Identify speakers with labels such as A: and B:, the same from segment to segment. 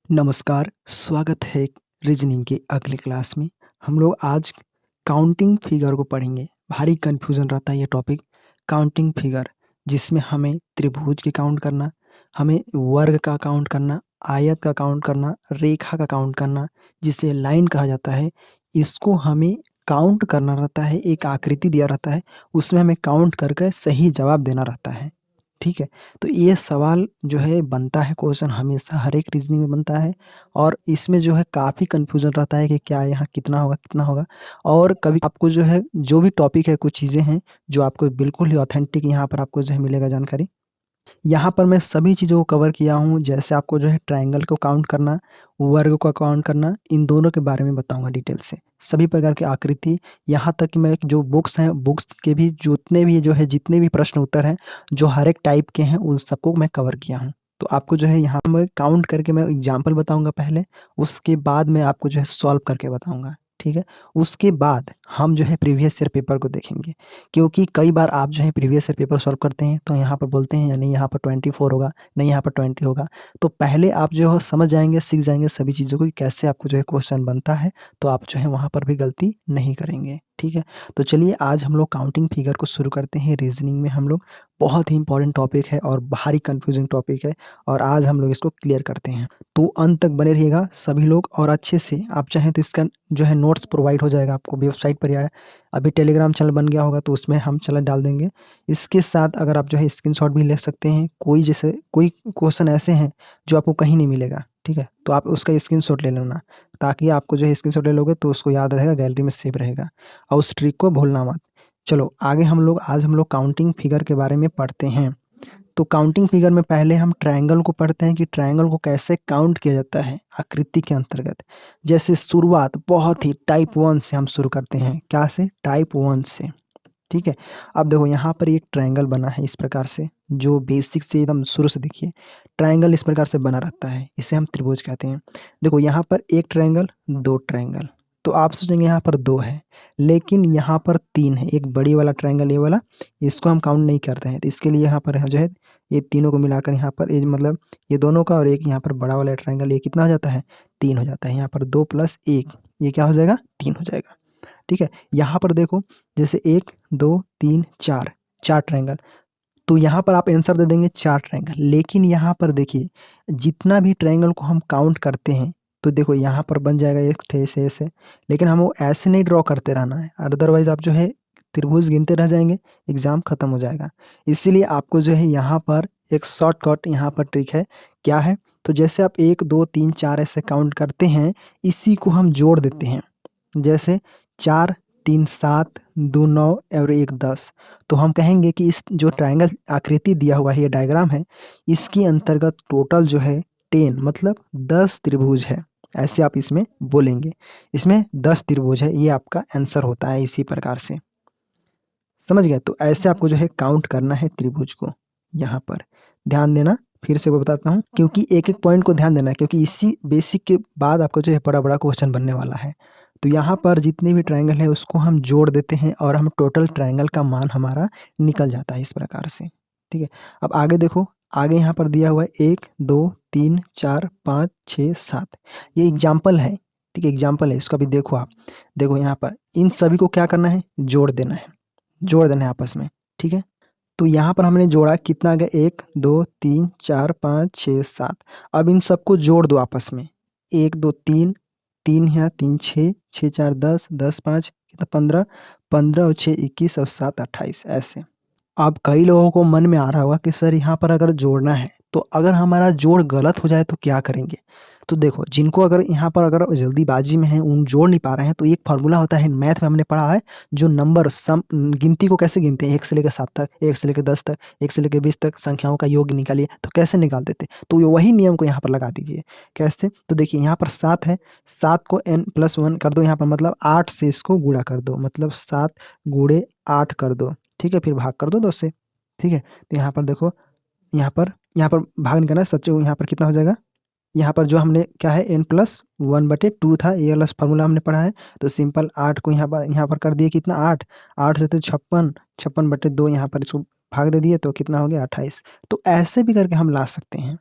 A: नमस्कार, स्वागत है रीजनिंग के अगले क्लास में। हम लोग आज काउंटिंग फिगर को पढ़ेंगे। भारी कन्फ्यूज़न रहता है ये टॉपिक काउंटिंग फिगर, जिसमें हमें त्रिभुज की काउंट करना, हमें वर्ग का काउंट करना, आयत का काउंट करना, रेखा का काउंट करना, जिसे लाइन कहा जाता है। इसको हमें काउंट करना रहता है। एक आकृति दिया रहता है, उसमें हमें काउंट करके सही जवाब देना रहता है। ठीक है, तो ये सवाल जो है बनता है, क्वेश्चन हमेशा हर एक रीजनिंग में बनता है। और इसमें जो है काफ़ी कन्फ्यूज़न रहता है कि क्या यहाँ कितना होगा कितना होगा। और कभी आपको जो है जो भी टॉपिक है, कुछ चीज़ें हैं जो आपको बिल्कुल ही ऑथेंटिक यहाँ पर आपको जो है मिलेगा जानकारी। यहाँ पर मैं सभी चीज़ों को कवर किया हूँ, जैसे आपको जो है ट्रायंगल को काउंट करना, वर्ग को काउंट करना, इन दोनों के बारे में बताऊँगा डिटेल से। सभी प्रकार की आकृति, यहाँ तक कि मैं जो बुक्स हैं, बुक्स के भी जितने भी प्रश्न उत्तर हैं, जो हर एक टाइप के हैं, उन सबको मैं कवर किया हूँ। तो आपको जो है यहाँ मैं काउंट करके मैं एग्ज़ाम्पल बताऊँगा पहले, उसके बाद मैं आपको जो है सॉल्व करके बताऊँगा, ठीक है? उसके बाद हम जो है प्रीवियस ईयर पेपर को देखेंगे। क्योंकि कई बार आप जो है प्रीवियस ईयर पेपर सॉल्व करते हैं, तो यहाँ पर बोलते हैं नहीं यहाँ पर 24 होगा, नहीं यहाँ पर 20 होगा। तो पहले आप जो है समझ जाएँगे, सीख जाएँगे सभी चीज़ों को कि कैसे आपको जो है क्वेश्चन बनता है, तो आप जो है वहाँ पर भी गलती नहीं करेंगे, ठीक है? तो चलिए आज हम लोग काउंटिंग फिगर को शुरू करते हैं। रीज़निंग में हम लोग बहुत ही इंपॉर्टेंट टॉपिक है और भारी कन्फ्यूजिंग टॉपिक है, और आज हम लोग इसको क्लियर करते हैं। तो अंत तक बने रहिएगा सभी लोग, और अच्छे से आप चाहें तो इसका जो है नोट्स प्रोवाइड हो जाएगा आपको वेबसाइट पर, या अभी टेलीग्राम चैनल बन गया होगा तो उसमें हम चैनल डाल देंगे। इसके साथ अगर आप जो है स्क्रीनशॉट भी ले सकते हैं। कोई क्वेश्चन ऐसे हैं जो आपको कहीं नहीं मिलेगा, ठीक है? तो आप उसका स्क्रीनशॉट ले लेना, ताकि आपको जो है स्क्रीनशॉट ले लोगे तो उसको याद रहेगा, गैलरी में सेव रहेगा, और उस ट्रिक को भूलना मत। चलो आगे आज हम लोग काउंटिंग फिगर के बारे में पढ़ते हैं। तो काउंटिंग फिगर में पहले हम ट्रायंगल को पढ़ते हैं कि ट्रायंगल को कैसे काउंट किया जाता है आकृति के अंतर्गत। जैसे शुरुआत बहुत ही टाइप 1 से हम शुरू करते हैं। क्या से? टाइप 1 से, ठीक है? अब देखो यहाँ पर एक ट्रायंगल बना है इस प्रकार से, जो बेसिक से एकदम शुरू से देखिए ट्रायंगल इस प्रकार से बना रहता है, इसे हम त्रिभुज कहते हैं। देखो यहाँ पर एक ट्रायंगल, दो ट्रायंगल, तो आप सोचेंगे यहाँ पर दो है, लेकिन यहाँ पर तीन है। एक बड़ी वाला ट्रायंगल ये वाला, इसको हम काउंट नहीं करते हैं, तो इसके लिए यहाँ पर जो है ये तीनों को मिलाकर यहाँ पर ये मतलब ये दोनों का, और एक यहाँ पर बड़ा वाला ट्रायंगल, ये कितना हो जाता है? 3 हो जाता है। यहाँ पर 2 + 1, ये क्या हो जाएगा? 3 हो जाएगा, ठीक है? यहाँ पर देखो जैसे 1 2 3 4, 4 ट्रायंगल, तो यहाँ पर आप आंसर दे देंगे 4 ट्रायंगल। लेकिन यहाँ पर देखिए जितना भी ट्रायंगल को हम काउंट करते हैं, तो देखो यहाँ पर बन जाएगा एक थे ऐसे, लेकिन हम वो ऐसे नहीं ड्रॉ करते रहना है, अदरवाइज आप जो है त्रिभुज गिनते रह जाएंगे, एग्जाम खत्म हो जाएगा। इसीलिए आपको जो है यहाँ पर एक शॉर्टकट यहाँ पर ट्रिक है। क्या है? तो जैसे आप 1 2 3 4 ऐसे काउंट करते हैं, इसी को हम जोड़ देते हैं। जैसे 4 3 7 2 9 और 1 10, तो हम कहेंगे कि इस जो ट्रायंगल आकृति दिया हुआ है, ये डायग्राम है, इसके अंतर्गत टोटल जो है 10 मतलब 10 त्रिभुज है। ऐसे आप इसमें बोलेंगे, इसमें 10 त्रिभुज है, ये आपका आंसर होता है। इसी प्रकार से समझ गए? तो ऐसे आपको जो है काउंट करना है त्रिभुज को। यहाँ पर ध्यान देना, फिर से वो बताता हूँ, क्योंकि एक एक पॉइंट को ध्यान देना है, क्योंकि इसी बेसिक के बाद आपको जो है बड़ा बड़ा क्वेश्चन बनने वाला है। तो यहाँ पर जितने भी ट्रायंगल है उसको हम जोड़ देते हैं, और हम टोटल ट्रायंगल का मान हमारा निकल जाता है इस प्रकार से, ठीक है? अब आगे देखो, आगे यहाँ पर दिया हुआ है 1 2 3 4 5 6 7, ये एग्जाम्पल है, ठीक है? एग्जाम्पल है, इसको अभी देखो आप। देखो यहाँ पर इन सभी को क्या करना है? जोड़ देना है, जोड़ देना है आपस में, ठीक है? तो यहाँ पर हमने जोड़ा, कितना आ गया? 1 2 3 4 5 6 7। अब इन सबको जोड़ दो आपस में। 1 2 3, 3 है 3 6, 6 4 10, 10 5 कितना? 15, 15 और 6 21 और 7 28, ऐसे। अब कई लोगों को मन में आ रहा होगा कि सर यहाँ पर अगर जोड़ना है, तो अगर हमारा जोड़ गलत हो जाए तो क्या करेंगे? तो देखो, जिनको अगर यहाँ पर अगर जल्दीबाजी में है, उन जोड़ नहीं पा रहे हैं, तो एक फार्मूला होता है, मैथ में हमने पढ़ा है, जो नंबर सम गिनती को कैसे गिनते हैं, 1 से लेकर 7 तक, 1 से लेकर 10 तक, 1 से लेकर 20 तक संख्याओं का योग निकालिए, तो कैसे निकालते थे? तो वही नियम को यहाँ पर लगा दीजिए। कैसे? तो देखिए यहाँ पर 7 है, 7 को n+1 कर दो यहाँ पर, मतलब 8 से इसको गुणा कर दो, मतलब 7 गुणे 8 कर दो, ठीक है? फिर भाग कर दो 2 से, ठीक है? तो यहाँ पर देखो, यहाँ पर भाग निकालना है, सच्चो यहाँ पर कितना हो जाएगा? यहाँ पर जो हमने क्या है, n+1/2 था, ये वाला फार्मूला हमने पढ़ा है। तो सिंपल 8 को यहाँ पर कर दिए, कितना? 8, 8 से तो 56, 56/2 यहाँ पर इसको भाग दे दिए, तो कितना हो गया? 28। तो ऐसे भी करके हम ला सकते हैं,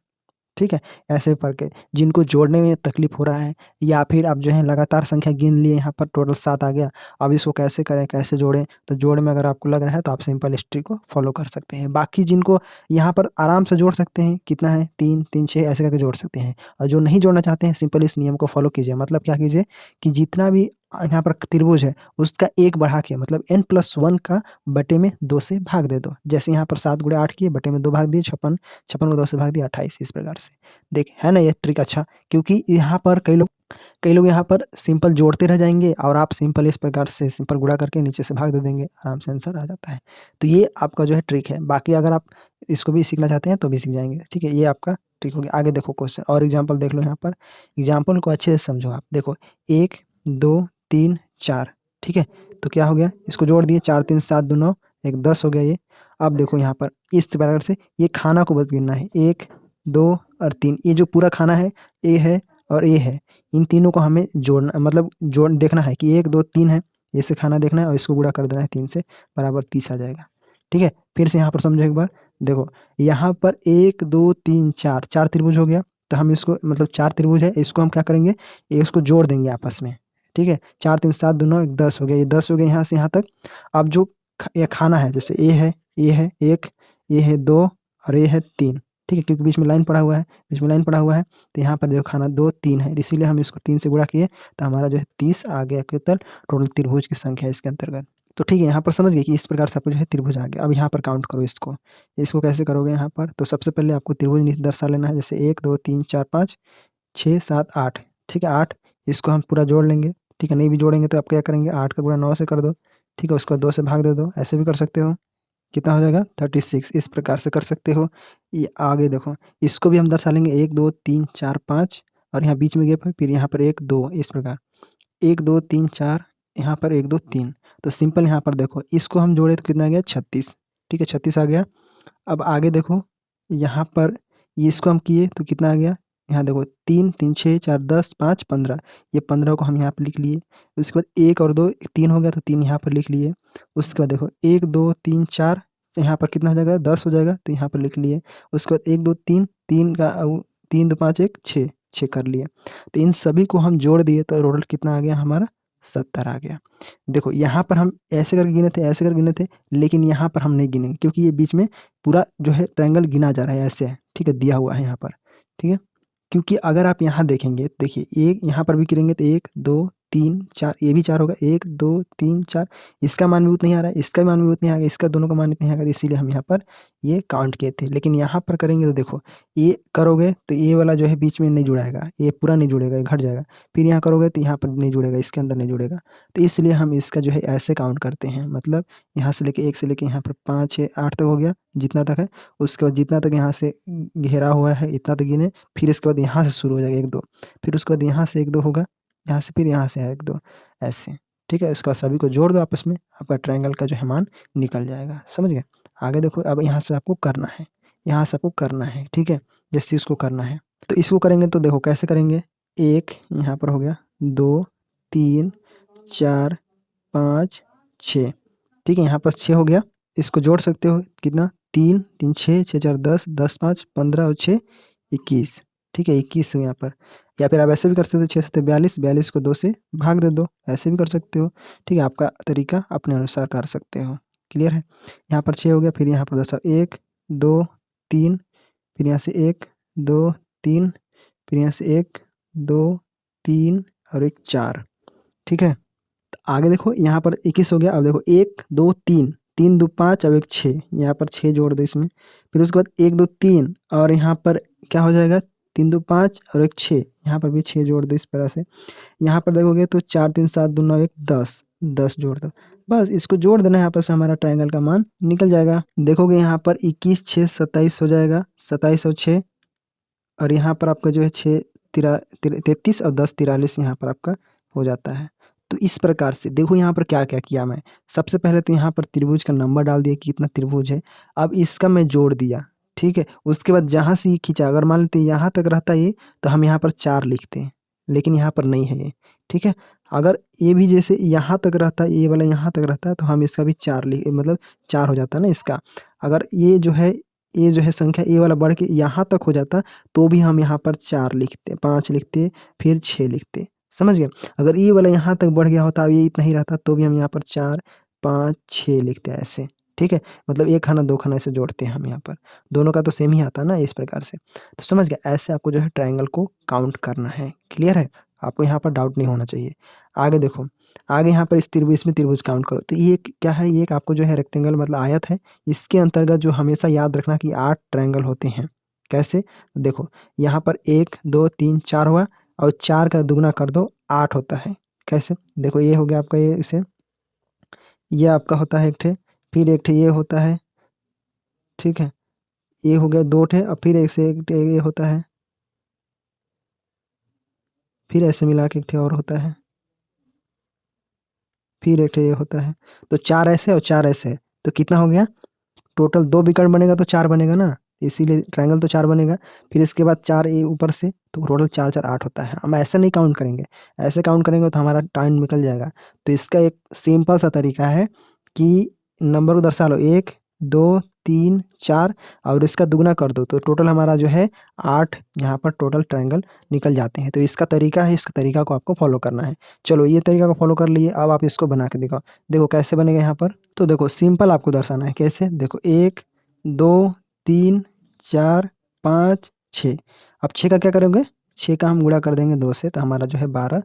A: ठीक है। ऐसे करके जिनको जोड़ने में तकलीफ हो रहा है या फिर आप जो है लगातार संख्या गिन लिए, यहाँ पर टोटल 7 आ गया, अब इसको कैसे करें, कैसे जोड़ें, तो जोड़ में अगर आपको लग रहा है तो आप सिंपल हिस्ट्री को फॉलो कर सकते हैं। बाकी जिनको यहाँ पर आराम से जोड़ सकते हैं, कितना है 3 3 6 ऐसे करके जोड़ सकते हैं। और जो नहीं जोड़ना चाहते हैं सिंपल इस नियम को फॉलो कीजिए। मतलब क्या कीजिए कि जितना भी यहाँ पर त्रिभुज है उसका 1 बढ़ा के, मतलब n+1 का बटे में 2 से भाग दे दो। जैसे यहाँ पर 7 गुणे 8 किए, बटे में 2 भाग दिए, 56 56 को 2 से भाग दिया 28, इस प्रकार से। देख है ना ये ट्रिक अच्छा, क्योंकि यहाँ पर कई लोग यहाँ पर सिंपल जोड़ते रह जाएंगे और आप सिंपल इस प्रकार से सिंपल गुणा करके नीचे से भाग दे देंगे, आराम से आंसर आ जाता है। तो ये आपका जो है ट्रिक है। बाकी अगर आप इसको भी सीखना चाहते हैं तो भी सीख जाएंगे। ठीक है, ये आपका ट्रिक हो गया। आगे देखो क्वेश्चन और एग्जाम्पल देख लो। यहाँ पर एग्जाम्पल को अच्छे से समझो आप। देखो 1 2 3 4, ठीक है। तो क्या हो गया, इसको जोड़ दिए, 4 3 7 2 9, 1 10 हो गया ये। अब देखो यहाँ पर इस प्रकार से ये खाना को बस गिनना है, 1 2 और 3, ये जो पूरा खाना है ए है और ए है, इन तीनों को हमें जोड़ना, मतलब जोड़ देखना है कि 1 2 3 है, ऐसे खाना देखना है और इसको गुणा कर देना है 3 से, बराबर 30 आ जाएगा। ठीक है, फिर से यहाँ पर समझो एक बार। देखो यहाँ पर 1 2 3 4 4 त्रिभुज हो गया, तो हम इसको, मतलब 4 त्रिभुज है, इसको हम क्या करेंगे, इसको जोड़ देंगे आपस में। ठीक है, 4 3 7 2 9, 1 10 हो गया, ये 10 हो गया यहाँ से यहाँ तक। अब जो ये खाना है, जैसे ए है 1, ये है 2 और ये है 3, ठीक है, क्योंकि बीच में लाइन पड़ा हुआ है, बीच में लाइन पड़ा हुआ है, तो यहाँ पर जो खाना 2 3 है, इसीलिए हम इसको 3 से गुणा किए, तो हमारा जो है 30 आ गया टोटल त्रिभुज की संख्या इसके अंतर्गत। तो ठीक है, यहाँ पर समझ गए कि इस प्रकार से आपको जो है त्रिभुज आ गया। अब यहाँ पर काउंट करो इसको, इसको कैसे करोगे यहाँ पर, तो सबसे पहले आपको त्रिभुज दर्शा लेना है। जैसे 1 2 3 4 5 6 7 8, ठीक है 8, इसको हम पूरा जोड़ लेंगे। ठीक है, नहीं भी जोड़ेंगे तो आप क्या करेंगे, 8 का गुणा 9 से कर दो, ठीक है, उसके बाद 2 से भाग दे दो, ऐसे भी कर सकते हो। कितना हो जाएगा 36, इस प्रकार से कर सकते हो। ये आगे देखो, इसको भी हम दर्शा लेंगे 1 2 3 4 5, और यहाँ बीच में गैप है, फिर यहाँ पर 1 2, इस प्रकार 1 2 3 4, यहाँ पर 1 2 3। तो सिंपल यहाँ पर देखो, इसको हम जोड़े तो कितना आ गया 36, ठीक है 36 आ गया। अब आगे देखो, यहाँ पर इसको हम किए तो कितना आ गया, यहाँ देखो 3 3 6 4 10 5 15, ये 15 को हम यहाँ पर लिख लिए। उसके बाद 1 और 2 3 हो गया, तो 3 यहाँ पर लिख लिए। उसके बाद देखो 1 2 3 4, यहाँ पर कितना हो जाएगा 10 हो जाएगा, तो यहाँ पर लिख लिए। उसके बाद 1 2 3 3 का 3 2 5 1 6 6 कर लिए। तो इन सभी को हम जोड़ दिए तो टोटल कितना आ गया हमारा 70 आ गया। देखो यहाँ पर हम ऐसे करके गिने थे, ऐसे करके गिने थे, लेकिन यहाँ पर हम नहीं गिनेंगे क्योंकि ये बीच में पूरा जो है ट्रायंगल गिना जा रहा है ऐसे, ठीक है, दिया हुआ है यहाँ पर। ठीक है, क्योंकि अगर आप यहाँ देखेंगे, देखिए एक यहाँ पर भी गिनेंगे तो 1 2 3 4, ये भी 4 होगा, 1 2 3 4, इसका मान भी उतना ही आ रहा है, इसका मान भी उतना ही आ गया, इसका दोनों का मान इतना ही आ गया, इसीलिए हम यहाँ पर ये काउंट किए थे। लेकिन यहाँ पर करेंगे तो देखो, ये करोगे तो ये वाला जो है बीच में नहीं जुड़ाएगा, ये पूरा नहीं जुड़ेगा, ये घट जाएगा। फिर यहाँ करोगे तो यहाँ पर नहीं जुड़ेगा, इसके अंदर नहीं जुड़ेगा, तो इसलिए हम इसका जो है ऐसे काउंट करते हैं। मतलब यहाँ से लेके 1 से लेके यहाँ पर 5 6 8 तक हो गया, जितना तक है। उसके बाद जितना तक यहाँ से घेरा हुआ है इतना तक गिने, फिर इसके बाद यहाँ से शुरू हो जाएगा 1 2, फिर उसके बाद यहाँ से 1 2 होगा, यहाँ से फिर यहाँ से 1 2, ऐसे। ठीक है, उसके बाद सभी को जोड़ दो आपस में, आपका ट्रायंगल का जो है मान निकल जाएगा। समझ गए? आगे देखो, अब यहाँ से आपको करना है, यहाँ से आपको करना है, ठीक है, जैसे इसको करना है। तो इसको करेंगे तो देखो कैसे करेंगे, 1 यहाँ पर हो गया, 2 3 4 5 6, ठीक है, यहाँ पर 6 हो गया। इसको जोड़ सकते हो, कितना 3 3 6 6 4 10 10 5 15 और 6 21, ठीक है 21 यहाँ पर। या फिर आप ऐसे भी कर सकते हो, 6 7 42, 42 को 2 से भाग दे दो, ऐसे भी कर सकते हो। ठीक है, आपका तरीका अपने अनुसार कर सकते हो। क्लियर है? यहाँ पर 6 हो गया, फिर यहाँ पर 10, 1 2 3, फिर यहाँ से 1 2 3, फिर यहाँ से 1 2 3 और 1 4, ठीक है। तो आगे देखो, यहाँ पर 21 हो गया। अब देखो 1 2 3, 3 2 5 और 1 6, यहाँ पर 6 जोड़ दो इसमें। फिर उसके बाद 1 2 3, और यहाँ पर क्या हो जाएगा, 3 2 5 और 1 6, यहाँ पर भी 6 जोड़ दो इस तरह से। यहाँ पर देखोगे तो 4 3 7 2 9 1 10, 10 जोड़ दो, बस इसको जोड़ देना है, यहाँ पर से हमारा ट्रायंगल का मान निकल जाएगा। देखोगे यहाँ पर 21 6 27 हो जाएगा, 27 और 6, और यहाँ पर आपका जो है 6 33 और 10 43, यहाँ पर आपका हो जाता है। तो इस प्रकार से देखो यहाँ पर क्या क्या किया मैं। सबसे पहले तो यहाँ पर त्रिभुज का नंबर डाल दिया कि कितना त्रिभुज है, अब इसका मैं जोड़ दिया, ठीक है। उसके बाद जहाँ से ये खींचा, अगर मान लेते यहाँ तक रहता ये, तो हम यहाँ पर 4 लिखते हैं, लेकिन यहाँ पर नहीं है ये, ठीक है। अगर ये भी जैसे यहाँ तक रहता है, ये वाला यहाँ तक रहता है, तो हम इसका भी 4 लिख, मतलब 4 हो जाता है ना इसका। अगर ये जो है ये जो है संख्या ये वाला बढ़ के यहाँ तक हो जाता तो भी हम यहाँ पर 4 लिखते, 5 लिखते, फिर 6 लिखते, समझ गए। अगर ये वाला यहाँ तक बढ़ गया होता, अब ये इतना ही रहता तो भी हम यहाँ पर 4, 5, 6 लिखते हैं ऐसे, ठीक है। मतलब एक खाना 2 खाना ऐसे जोड़ते हैं हम यहाँ पर, दोनों का तो सेम ही आता है ना इस प्रकार से। तो समझ गए, ऐसे आपको जो है ट्रायंगल को काउंट करना है। क्लियर है, आपको यहाँ पर डाउट नहीं होना चाहिए। आगे देखो, आगे यहाँ पर इस त्रिभुज, इसमें त्रिभुज काउंट करो। तो ये क्या है, ये एक आपको जो है रेक्टेंगल मतलब आयत है। इसके अंतर्गत जो हमेशा याद रखना कि 8 ट्रायंगल होते हैं। कैसे, तो देखो यहाँ पर 1, 2, 3, 4 हुआ, और 4 का दुगना कर दो 8 होता है। कैसे, देखो ये हो गया आपका, ये इसे ये आपका होता है एक ठे, फिर एक ठे ये होता है, ठीक है। ये हो गया 2 ठे, और फिर एक से एक ठे ये होता है, फिर ऐसे मिला के एक ठे और होता है, फिर एक ठे ये होता है। तो 4 ऐसे और 4 ऐसे, तो कितना हो गया टोटल? 2 विकर्ण बनेगा तो 4 बनेगा ना, इसीलिए ट्रायंगल तो 4 बनेगा। फिर इसके बाद 4 ये ऊपर से, तो टोटल 4 4 8 होता है। हम ऐसे नहीं काउंट करेंगे, ऐसे काउंट करेंगे तो हमारा टाइम निकल जाएगा। तो इसका एक सिंपल सा तरीका है कि नंबर को दर्शा लो, 1, 2, 3, 4 और इसका दुगना कर दो, तो टोटल हमारा जो है 8 यहाँ पर टोटल ट्रायंगल निकल जाते हैं। तो इसका तरीका है, इसका तरीका को आपको फॉलो करना है। चलो ये तरीका को फॉलो कर लिए, अब आप इसको बना के दिखाओ। देखो कैसे बनेगा यहाँ पर, तो देखो सिंपल आपको दर्शाना है। कैसे, देखो 1, 2, 3, 4, 5, 6। अब 6 का क्या करोगे, 6 का हम गुणा कर देंगे 2 से, तो हमारा जो है 12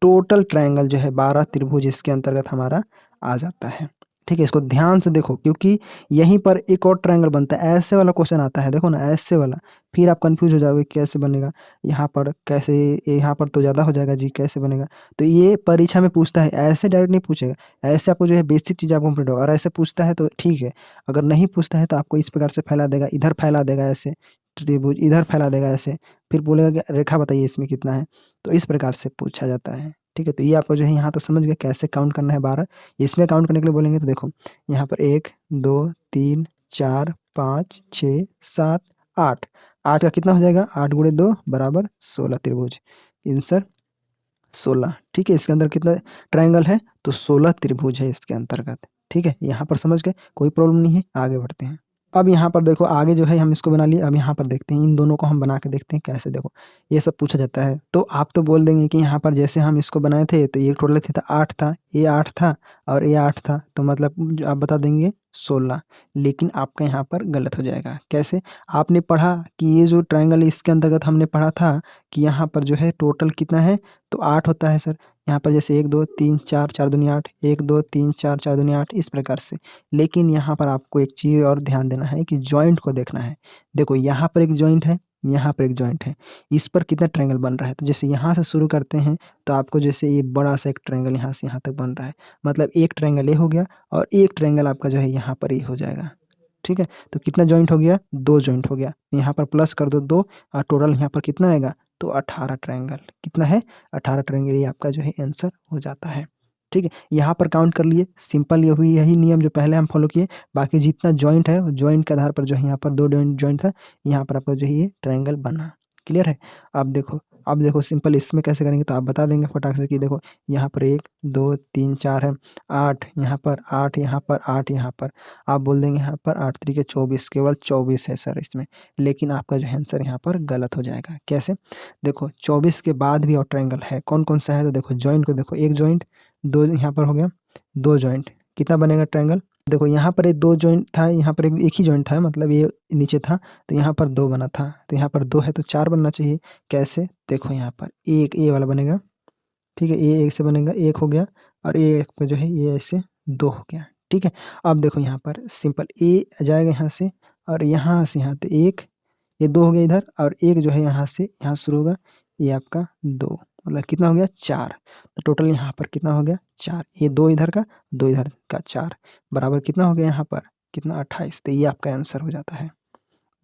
A: टोटल ट्रायंगल जो है 12 त्रिभुज इसके अंतर्गत हमारा आ जाता है। ठीक है, इसको ध्यान से देखो, क्योंकि यहीं पर एक और ट्रायंगल बनता है। ऐसे वाला क्वेश्चन आता है, देखो ना ऐसे वाला, फिर आप कंफ्यूज हो जाओगे कैसे बनेगा यहाँ पर, कैसे यहाँ पर तो ज़्यादा हो जाएगा जी, कैसे बनेगा। तो ये परीक्षा में पूछता है, ऐसे डायरेक्ट नहीं पूछेगा। ऐसे आपको जो है बेसिक चीज़ आपको कंप्लीट होगा, और ऐसे पूछता है तो ठीक है। अगर नहीं पूछता है तो आपको इस प्रकार से फैला देगा, इधर फैला देगा ऐसे त्रिभुज, इधर फैला देगा ऐसे, फिर बोलेगा कि रेखा बताइए इसमें कितना है। तो इस प्रकार से पूछा जाता है। ठीक है, तो ये आपको जो है यहाँ तो समझ गए कैसे काउंट करना है 12। इसमें काउंट करने के लिए बोलेंगे तो देखो यहाँ पर 1, 2, 3, 4, 5, 6, 7, 8। 8 का कितना हो जाएगा, 8 गुणे 2 बराबर 16 त्रिभुज। आंसर 16। ठीक है, इसके अंदर कितना ट्रायंगल है, तो 16 त्रिभुज है इसके अंतर्गत। ठीक है, यहाँ पर समझ गए, कोई प्रॉब्लम नहीं है, आगे बढ़ते हैं। अब यहाँ पर देखो आगे जो है हम इसको बना लिए। अब यहाँ पर देखते हैं, इन दोनों को हम बना के देखते हैं कैसे। देखो ये सब पूछा जाता है, तो आप तो बोल देंगे कि यहाँ पर जैसे हम इसको बनाए थे तो ये टोटल था 8 था, ये 8 था और ये 8 था, तो मतलब आप बता देंगे 16। लेकिन आपका यहाँ पर गलत हो जाएगा। कैसे, आपने पढ़ा कि ये जो ट्रायंगल इसके अंतर्गत हमने पढ़ा था कि यहाँ पर जो है टोटल कितना है, तो 8 होता है सर। यहाँ पर जैसे 1, 2, 3, 4, 4 दूनी 8, 1, 2, 3, 4, 4 दूनी 8, इस प्रकार से। लेकिन यहाँ पर आपको एक चीज़ और ध्यान देना है कि जॉइंट को देखना है। देखो यहाँ पर एक जॉइंट है, यहाँ पर एक जॉइंट है, इस पर कितना ट्रायंगल बन रहा है। तो जैसे यहाँ से शुरू करते हैं तो आपको जैसे ये बड़ा सा एक ट्रायंगल यहाँ से यहाँ तक बन रहा है, मतलब एक ट्रायंगल ये हो गया और एक ट्रायंगल आपका जो है यहाँ पर ये हो जाएगा। ठीक है, तो कितना जॉइंट हो गया, 2 जॉइंट हो गया। यहाँ पर प्लस कर दो 2, और टोटल यहाँ पर कितना आएगा, तो 18 ट्रायंगल। कितना है, 18 ट्रायंगल, ये आपका जो है आंसर हो जाता है। ठीक है, यहाँ पर काउंट कर लिए, सिंपल ये हुई, यही नियम जो पहले हम फॉलो किए। बाकी जितना जॉइंट है, जॉइंट के आधार पर जो है यहाँ पर 2 जॉइंट था, यहाँ पर आपका जो है ये ट्रायंगल बना। क्लियर है। अब देखो सिंपल इसमें कैसे करेंगे, तो आप बता देंगे फटाक से कि देखो यहाँ पर 1, 2, 3, 4 है, 8 यहाँ पर, 8 यहाँ पर, 8 यहाँ पर। आप बोल देंगे यहाँ पर 8 3 के 24, केवल 24 है सर इसमें। लेकिन आपका जो है आंसर यहाँ पर गलत हो जाएगा। कैसे, देखो 24 के बाद भी और ट्रायंगल है, कौन कौन सा है, तो देखो जॉइंट को देखो, एक जॉइंट, 2 यहाँ पर हो गया, 2 जॉइंट, कितना बनेगा ट्रायंगल। देखो यहाँ पर एक 2 जॉइंट था, यहाँ पर एक ही जॉइंट था, मतलब ये नीचे था, तो यहाँ पर 2 बना था, तो यहाँ पर 2 है तो 4 बनना चाहिए। कैसे, देखो यहाँ पर एक ये वाला बनेगा। ठीक है, ये एक से बनेगा, एक हो गया, और ये एक पे जो है ये ऐसे 2 हो गया। ठीक है, अब देखो यहाँ पर सिंपल ए जाएगा यहाँ से, और यहाँ से यहाँ, तो एक, ये 2 हो गया इधर, और एक जो है यहाँ से यहाँ शुरू होगा, ये आपका 2, मतलब कितना हो गया 4। तो टोटल यहाँ पर कितना हो गया 4, ये 2 इधर का, 2 इधर का, 4 बराबर कितना हो गया यहाँ पर, कितना 28। तो ये आपका आंसर हो जाता है।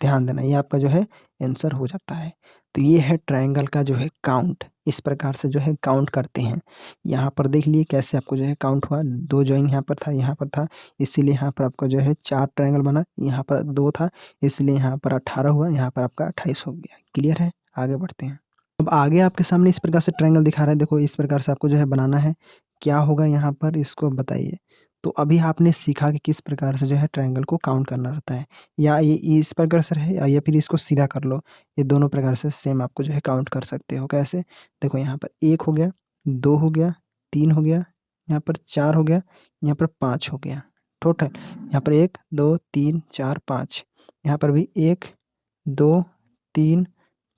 A: ध्यान देना, ये आपका जो है आंसर हो जाता है। तो ये है ट्रायंगल का जो है काउंट, इस प्रकार से जो है काउंट करते हैं। यहाँ पर देख लिए कैसे आपको जो है काउंट हुआ, 2 जॉइंट यहाँ पर था, यहाँ पर था, इसीलिए यहाँ पर आपका जो है 4 ट्रायंगल बना, यहाँ पर 2 था, इसलिए यहाँ पर 18 हुआ, यहाँ पर आपका 28 हो गया। क्लियर है, आगे बढ़ते हैं। अब आगे आपके सामने इस प्रकार से ट्रायंगल दिखा रहा है, देखो इस प्रकार से आपको जो है बनाना है। क्या होगा यहाँ पर, इसको बताइए। तो अभी आपने सीखा कि किस प्रकार से जो है ट्रायंगल को काउंट करना रहता है, या ये इस प्रकार से है या फिर इसको सीधा कर लो। ये दोनों प्रकार से सेम आपको जो है काउंट कर सकते हो। कैसे? देखो यहाँ पर 1 हो गया, 2 हो गया, 3 हो गया, यहाँ पर 4 हो गया, यहाँ पर 5 हो गया। टोटल यहाँ पर 1 2 3 4 5, यहाँ पर भी 1 2 3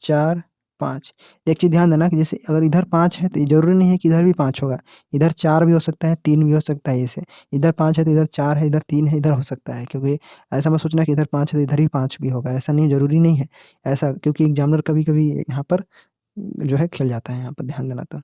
A: 4 5। एक चीज़ ध्यान देना कि जैसे अगर इधर 5 है तो ये ज़रूरी नहीं है कि इधर भी 5 होगा। इधर 4 भी हो सकता है, 3 भी हो सकता है ऐसे। इधर 5 है तो इधर 4 है, इधर 3 है, इधर हो सकता है। क्योंकि ऐसा मत सोचना कि इधर 5 है तो इधर ही 5 भी होगा, ऐसा नहीं, ज़रूरी नहीं है ऐसा, क्योंकि एग्ज़ामिनर कभी-कभी यहाँ पर जो है खेल जाता है, यहाँ पर ध्यान देना।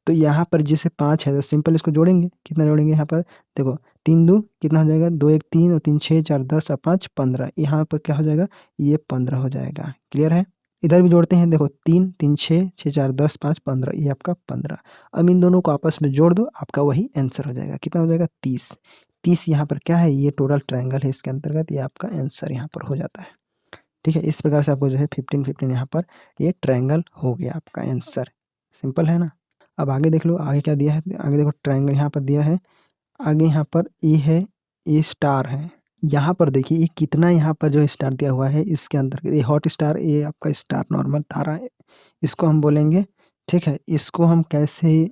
A: तो यहाँ पर जैसे 5 है तो सिंपल इसको जोड़ेंगे। कितना जोड़ेंगे यहाँ पर? देखो 3 दूँ कितना हो जाएगा? 2 1 3 और 3 6 4 10 और 5 15। यहाँ पर क्या हो जाएगा? ये 15 हो जाएगा। क्लियर है? इधर भी जोड़ते हैं। देखो 3 3 6 6 4 10 5 15, ये आपका 15। अब इन दोनों को आपस में जोड़ दो, आपका वही आंसर हो जाएगा। कितना हो जाएगा? 30। 30 यहाँ पर क्या है? ये टोटल ट्रायंगल है, इसके अंतर्गत ये आपका आंसर यहाँ पर हो जाता है। ठीक है, इस प्रकार से आपको जो है 15 15 यहाँ पर ये ट्रायंगल हो गया आपका आंसर। सिंपल है ना? अब आगे देख लो, आगे क्या दिया है? आगे देखो ट्रायंगल यहाँ पर दिया है। आगे यहाँ पर ए है, ए स्टार है। यहाँ पर देखिए ये कितना यहाँ पर जो स्टार दिया हुआ है, इसके अंदर ये हॉट स्टार, ये आपका स्टार नॉर्मल तारा है, इसको हम बोलेंगे। ठीक है, इसको हम कैसे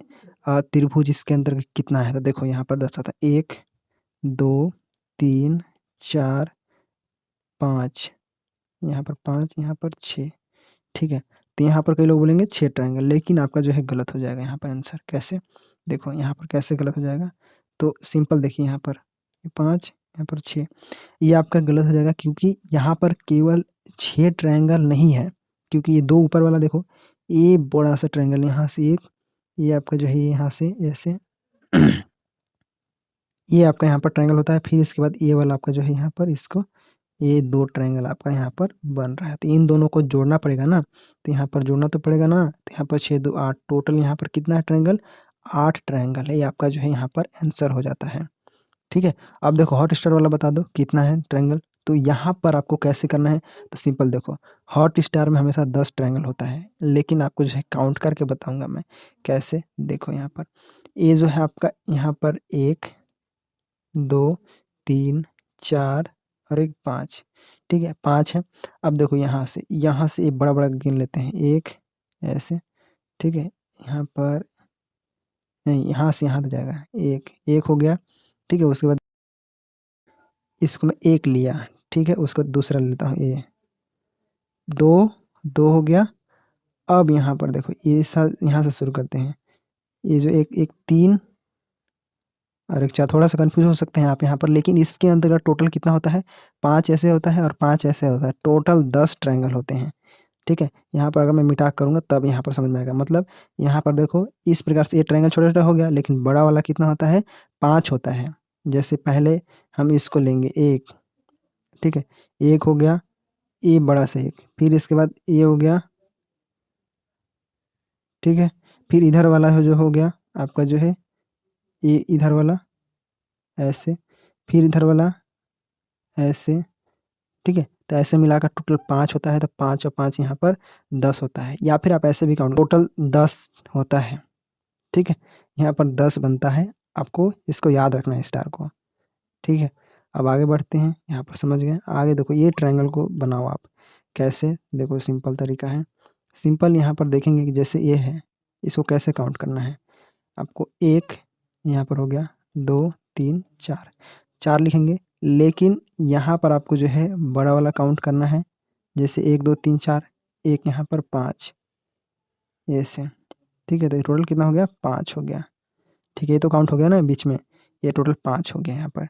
A: त्रिभुज इसके अंदर कितना है तो देखो यहाँ पर दर्शाता है 1 2 3 4 5, यहाँ पर 5, यहाँ पर 6। ठीक है, तो यहाँ पर कई लोग बोलेंगे 6 ट्रायंगल, लेकिन आपका जो है गलत हो जाएगा यहाँ पर आंसर। कैसे? देखो यहाँ पर कैसे गलत हो जाएगा, तो सिंपल देखिए यहाँ पर 5, यहाँ पर 6, ये आपका गलत हो जाएगा क्योंकि यहाँ पर केवल 6 ट्रायंगल नहीं है, क्योंकि ये 2 ऊपर वाला देखो, ये बड़ा सा ट्रायंगल यहाँ से एक, ये आपका जो है यहाँ से ऐसे ये आपका यहाँ पर ट्रायंगल होता है। फिर इसके बाद ये वाला आपका जो है यहाँ पर इसको, ये 2 ट्रायंगल आपका यहाँ पर बन रहा है। तो इन दोनों को जोड़ना पड़ेगा ना, तो यहाँ पर जोड़ना तो पड़ेगा ना। तो यहाँ पर 6 2 8, टोटल यहाँ पर कितना है ट्रायंगल? 8 ट्रायंगल है। ये आपका जो है यहाँ पर आंसर हो जाता है। ठीक है, अब देखो हॉट स्टार वाला बता दो कितना है ट्रायंगल। तो यहाँ पर आपको कैसे करना है, तो सिंपल देखो, हॉट स्टार में हमेशा 10 ट्रायंगल होता है, लेकिन आपको जो है काउंट करके बताऊंगा मैं कैसे। देखो यहाँ पर ये जो है आपका यहाँ पर 1 2 3 4 और एक 5। ठीक है, 5 है। अब देखो यहाँ से एक बड़ा-बड़ा गिन लेते हैं, 1 ऐसे। ठीक है, यहाँ पर नहीं, यहाँ से यहाँ तक जाएगा 1 हो गया। ठीक है, उसके बाद इसको मैं 1 लिया। ठीक है, उसके बाद दूसरा लेता हूँ, ये 2 हो गया। अब यहाँ पर देखो ये यहाँ से शुरू करते हैं। ये जो एक 3 और एक 4, थोड़ा-सा कन्फ्यूज़ हो सकते हैं आप यहाँ पर, लेकिन इसके अंतर्गत टोटल कितना होता है? 5 ऐसे होता है और 5 ऐसे होता है। टोटल 10 ट्रायंगल होते हैं। ठीक है, यहाँ पर अगर मैं मिटा करूँगा तब यहाँ पर समझ में आएगा। मतलब यहाँ पर देखो इस प्रकार से ये ट्रायंगल छोटा-छोटा हो गया, लेकिन बड़ा वाला कितना होता है? 5 होता है। जैसे पहले हम इसको लेंगे 1, ठीक है, 1 हो गया, ये बड़ा सा 1, फिर इसके बाद ये हो गया। ठीक है, फिर इधर वाला जो हो गया आपका जो है ये इधर वाला ऐसे, फिर इधर वाला ऐसे। ठीक है, तो ऐसे मिलाकर टोटल 5 होता है, तो 5 और 5 यहाँ पर 10 होता है, या फिर आप ऐसे भी काउंट, टोटल 10 होता है। ठीक है, यहाँ पर 10 बनता है, आपको इसको याद रखना है स्टार को। ठीक है, अब आगे बढ़ते हैं, यहाँ पर समझ गए। आगे देखो ये ट्रायंगल को बनाओ आप कैसे, देखो सिंपल तरीका है। सिंपल यहाँ पर देखेंगे कि जैसे ये है, इसको कैसे काउंट करना है। आपको 1 यहाँ पर हो गया, 2 3 4, 4 लिखेंगे, लेकिन यहाँ पर आपको जो है बड़ा वाला काउंट करना है। जैसे 1 2 3 4, एक यहाँ पर 5 ऐसे। ठीक है, तो ये टोटल कितना हो गया? 5 हो गया। ठीक है, ये तो काउंट हो गया ना बीच में, ये टोटल 5 हो गया यहाँ पर।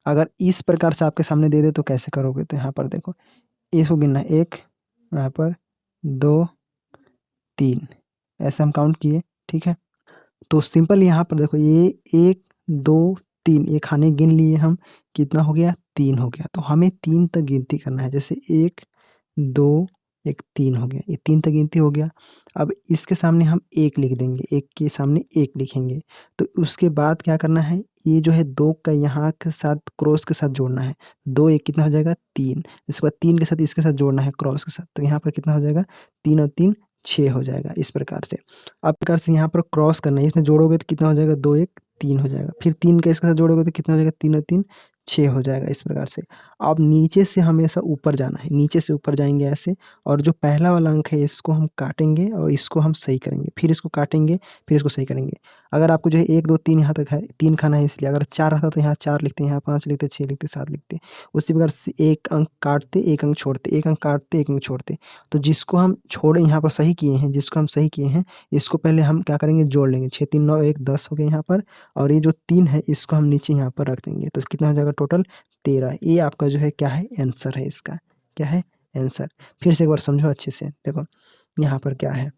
A: अगर इस प्रकार से आपके सामने दे दे तो कैसे करोगे? तो यहाँ पर देखो इसको गिनना है, 1 यहाँ पर, 2 3, ऐसे हम काउंट किए। ठीक है, तो सिंपल यहाँ पर देखो ये 1 2 3, ये खाने गिन लिए हम, कितना हो गया? 3 हो गया। तो हमें 3 तक गिनती करना है। जैसे 1 2 1 3 हो गया, ये 3 तक गिनती हो गया। अब इसके सामने हम 1 लिख देंगे, 1 के सामने 1 लिखेंगे। तो उसके बाद क्या करना है, ये जो है 2 का यहाँ के साथ क्रॉस के साथ जोड़ना है। 2 1 कितना हो जाएगा? 3। इसके बाद 3 के साथ इसके साथ जोड़ना है क्रॉस के साथ, तो यहाँ पर कितना हो जाएगा? 3 और 3 6 हो जाएगा, इस प्रकार से। अब प्रकार से यहाँ पर क्रॉस करना है, इसमें जोड़ोगे तो कितना हो जाएगा? 2 1 3 हो जाएगा। फिर 3 का इसके साथ जोड़ोगे तो कितना हो जाएगा, 3 और 3 6 हो जाएगा इस प्रकार से। अब नीचे से हमेशा ऊपर जाना है, नीचे से ऊपर जाएँगे ऐसे, और जो पहला वाला अंक है इसको हम काटेंगे और इसको हम सही करेंगे, फिर इसको काटेंगे, फिर इसको सही करेंगे। अगर आपको जो है 1 2 3 यहाँ तक है, 3 खाना है इसलिए, अगर 4 रहता तो यहाँ 4 लिखते, यहाँ 5 लिखते, 6 लिखते, 7 लिखते। उसी प्रकार से 1 अंक काटते, 1 अंक छोड़ते, 1 अंक काटते, 1 अंक छोड़ते। तो जिसको हम छोड़े यहाँ पर सही किए हैं, जिसको हम सही किए हैं, इसको पहले हम क्या करेंगे, जोड़ लेंगे। 6 3 9 1 10 हो गया यहाँ पर, और ये जो 3 है इसको हम नीचे यहाँ पर रख देंगे, तो कितना हो जाएगा टोटल 13। ये आपका जो है क्या है, आंसर है इसका, क्या है, आंसर। फिर से एक बार समझो अच्छे से, देखो यहाँ पर क्या है।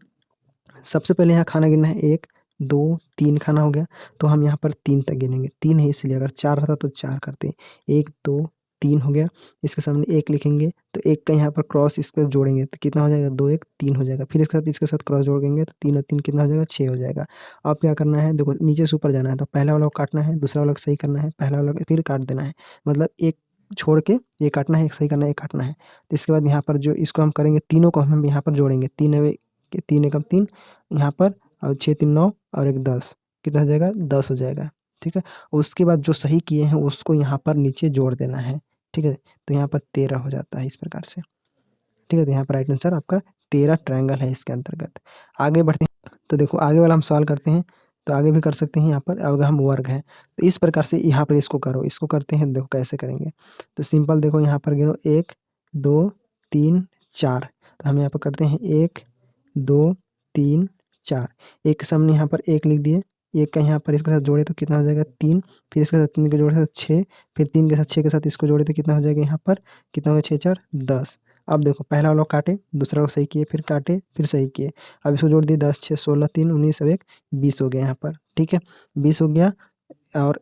A: सबसे पहले यहाँ खाना गिनना है, 1 2 3 खाना हो गया, तो हम यहाँ पर 3 तक गिनेंगे। 3 है इसलिए, अगर 4 रहता तो 4 करते। 1 2 3 हो गया, इसके सामने 1 लिखेंगे, तो 1 का यहाँ पर क्रॉस इस पर जोड़ेंगे तो कितना हो जाएगा, 2 1 3 हो जाएगा। फिर इसके साथ क्रॉस जोड़ेंगे तो 3 और 3 कितना हो जाएगा, 6 हो जाएगा। अब क्या करना है, देखो नीचे से ऊपर जाना है, तो पहला वाला को काटना है, दूसरा वाला को सही करना है, पहला वाला को फिर काट देना है, मतलब एक छोड़ के ये काटना है, एक सही करना है, एक काटना है। तो इसके बाद यहाँ पर जो इसको हम करेंगे, तीनों को हम यहाँ पर जोड़ेंगे। 3 एकम 3 यहाँ पर, और 6 3 9 और 1 10, कितना हो जाएगा, 10 हो जाएगा। ठीक है, उसके बाद जो सही किए हैं उसको यहाँ पर नीचे जोड़ देना है। ठीक है, तो यहाँ पर 13 हो जाता है इस प्रकार से। ठीक है, तो यहाँ पर राइट आंसर आपका 13 ट्रायंगल है इसके अंतर्गत। आगे बढ़ते हैं, तो देखो आगे वाला हम सवाल करते हैं, तो आगे भी कर सकते हैं। यहाँ पर अगर हम वर्ग है तो इस प्रकार से यहाँ पर इसको करो, इसको करते हैं, देखो कैसे करेंगे। तो सिंपल देखो यहाँ पर गिनो, 1 2 3 4, तो हम यहाँ पर करते हैं 1 2 3 4। एक के सामने यहाँ पर 1 लिख दिए, 1 का यहाँ पर इसके साथ जोड़े तो कितना हो जाएगा, 3। फिर इसके साथ 3 के जोड़े तो 6, फिर 3 के साथ 6 के साथ इसको जोड़े तो कितना हो जाएगा, यहाँ पर कितना होगा, 6 4 10। अब देखो पहला वाला काटे, दूसरा वाला सही किए, फिर काटे, फिर सही किए। अब इसको जोड़ दिए, 10 6 16 3 19 और 1 20 हो गया यहाँ पर। ठीक है, 20 हो गया, और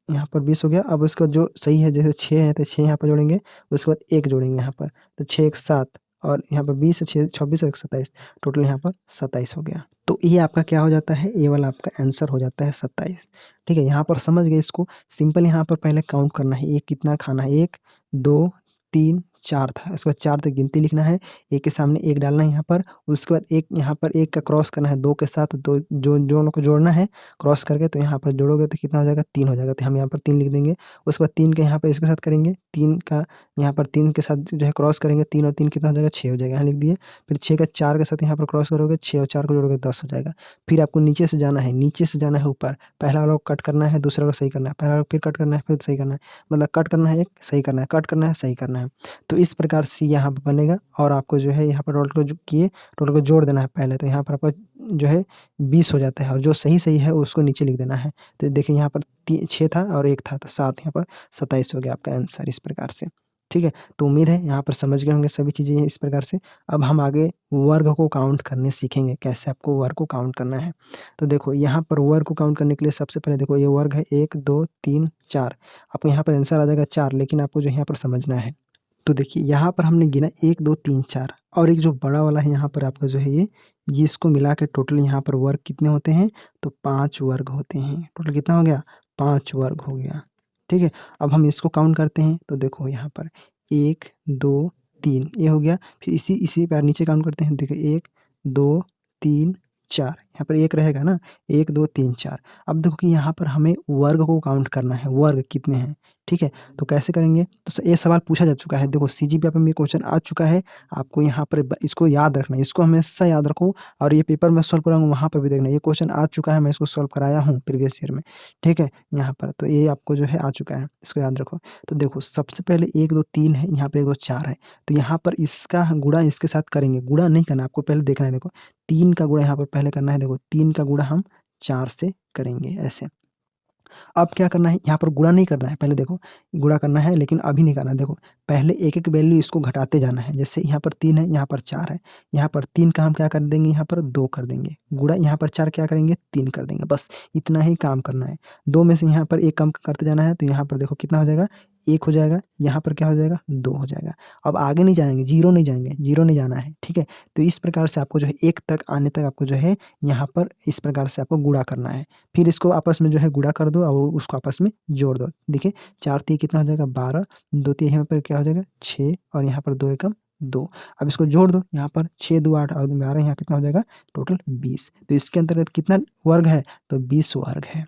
A: यहाँ पर 20 हो गया। अब उसका जो सही है, जैसे 6 है तो 6 यहाँ पर जोड़ेंगे, उसके बाद 1 जोड़ेंगे यहाँ पर, तो 6 1 7, और यहाँ पर 20 से 6 26 और 1 27, टोटल यहाँ पर 27 हो गया। तो ये आपका क्या हो जाता है, ये वाला आपका आंसर हो जाता है 27। ठीक है, यहाँ पर समझ गए इसको। सिंपल यहाँ पर पहले काउंट करना है, ये कितना खाना है, 1 2 3 4 था, उसके बाद 4 तक गिनती लिखना है, 1 के सामने 1 डालना है यहाँ पर, उसके बाद 1 यहाँ पर 1 का क्रॉस करना है 2 के साथ, दो जो दोनों को जोड़ना है क्रॉस करके, तो यहाँ पर जोड़ोगे तो कितना हो जाएगा, 3 हो जाएगा, तो हम यहाँ पर 3 लिख देंगे। उसके बाद 3 का यहाँ पर इसके साथ करेंगे, 3 का यहाँ पर 3 के साथ जो है क्रॉस करेंगे, 3 और 3 कितना हो जाएगा, 6 हो जाएगा, यहाँ लिख दिए। फिर 6 का 4 के साथ यहाँ पर क्रॉस करोगे, 6 और 4 को जोड़ोगे 10 हो जाएगा। फिर आपको नीचे से जाना है, नीचे से जाना है ऊपर, पहला वाला को कट करना है, दूसरा वाला सही करना है, पहला वाला फिर कट करना है, फिर सही करना है, मतलब कट करना है, एक सही करना है, कट करना है, सही करना है। तो इस प्रकार से यहाँ पर बनेगा, और आपको जो है यहाँ पर टोटल को जो किए, टोटल को जोड़ देना है पहले, तो यहाँ पर आपका जो है 20 हो जाता है, और जो सही है उसको नीचे लिख देना है। तो देखिए यहाँ पर 6 था और 1 था, तो 7, यहाँ पर 27 हो गया आपका आंसर इस प्रकार से। ठीक है, तो उम्मीद है यहाँ पर समझ गए होंगे सभी चीज़ें इस प्रकार से। अब हम आगे वर्ग को काउंट करने सीखेंगे, कैसे आपको वर्ग को काउंट करना है। तो देखो यहाँ पर वर्ग को काउंट करने के लिए सबसे पहले देखो, ये वर्ग है 1 2 3 4, आपको यहाँ पर आंसर आ जाएगा 4, लेकिन आपको जो यहाँ पर समझना है। तो देखिए यहाँ पर हमने गिना 1 2 3 4, और एक जो बड़ा वाला है यहाँ पर आपका जो है ये इसको मिला के टोटल यहाँ पर वर्ग कितने होते हैं, तो 5 वर्ग होते हैं। टोटल कितना हो गया, 5 वर्ग हो गया। ठीक है, अब हम इसको काउंट करते हैं, तो देखो यहाँ पर 1 2 3 ये हो गया। फिर इसी पर नीचे काउंट करते हैं, देखो 1 2 3 4, यहाँ पर 1 रहेगा ना, 1 2 3 4। अब देखो कि यहाँ पर हमें वर्ग को काउंट करना है, वर्ग कितने हैं। ठीक है, तो कैसे करेंगे, तो ये सवाल पूछा जा चुका है, देखो CGPF में क्वेश्चन आ चुका है। आपको यहाँ पर इसको याद रखना है, इसको हमेशा याद रखो, और ये पेपर में सॉल्व कराऊंगा वहाँ पर भी देखना, ये क्वेश्चन आ चुका है, मैं इसको सॉल्व कराया हूँ प्रीवियस ईयर में। ठीक है, यहाँ पर तो ये आपको जो है आ चुका है, इसको याद रखो। तो देखो सबसे पहले 1 2 3 है, यहाँ पर 1 2 4 है, तो यहाँ पर इसका गुणा इसके साथ करेंगे, गुणा नहीं करना आपको, पहले देखना है। देखो 3 का गुणा यहाँ पर पहले करना है, देखो 3 का गुणा हम 4 से करेंगे ऐसे। अब क्या करना है, यहाँ पर गुणा नहीं करना है, पहले देखो गुणा करना है, लेकिन अभी नहीं करना है। देखो पहले एक एक वैल्यू इसको घटाते जाना है, जैसे यहाँ पर 3 है, यहाँ पर 4 है, यहाँ पर 3 का हम क्या कर देंगे, यहाँ पर 2 कर देंगे, गुणा यहाँ पर 4 क्या करेंगे, 3 कर देंगे, बस इतना ही काम करना है। 2 में से यहाँ पर 1 कम करते जाना है, तो यहाँ पर देखो कितना हो जाएगा, 1 हो जाएगा, यहाँ पर क्या हो जाएगा, 2 हो जाएगा। अब आगे नहीं जाएंगे, जीरो नहीं जाएंगे, जीरो नहीं जाना है। ठीक है, तो इस प्रकार से आपको जो है 1 तक आने तक आपको जो है यहाँ पर इस प्रकार से आपको गुणा करना है। फिर इसको आपस में जो है गुणा कर दो और उसको आपस में जोड़ दो। देखिए 4 3 कितना हो जाएगा, 12, 2 3 यहाँ पर क्या हो जाएगा, 6, और यहाँ पर 2 एकम 2। अब इसको जोड़ दो, यहाँ पर 6 2 8 और 12, यहाँ कितना हो जाएगा, टोटल 20। तो इसके अंतर्गत कितना वर्ग है, तो 20 वर्ग है।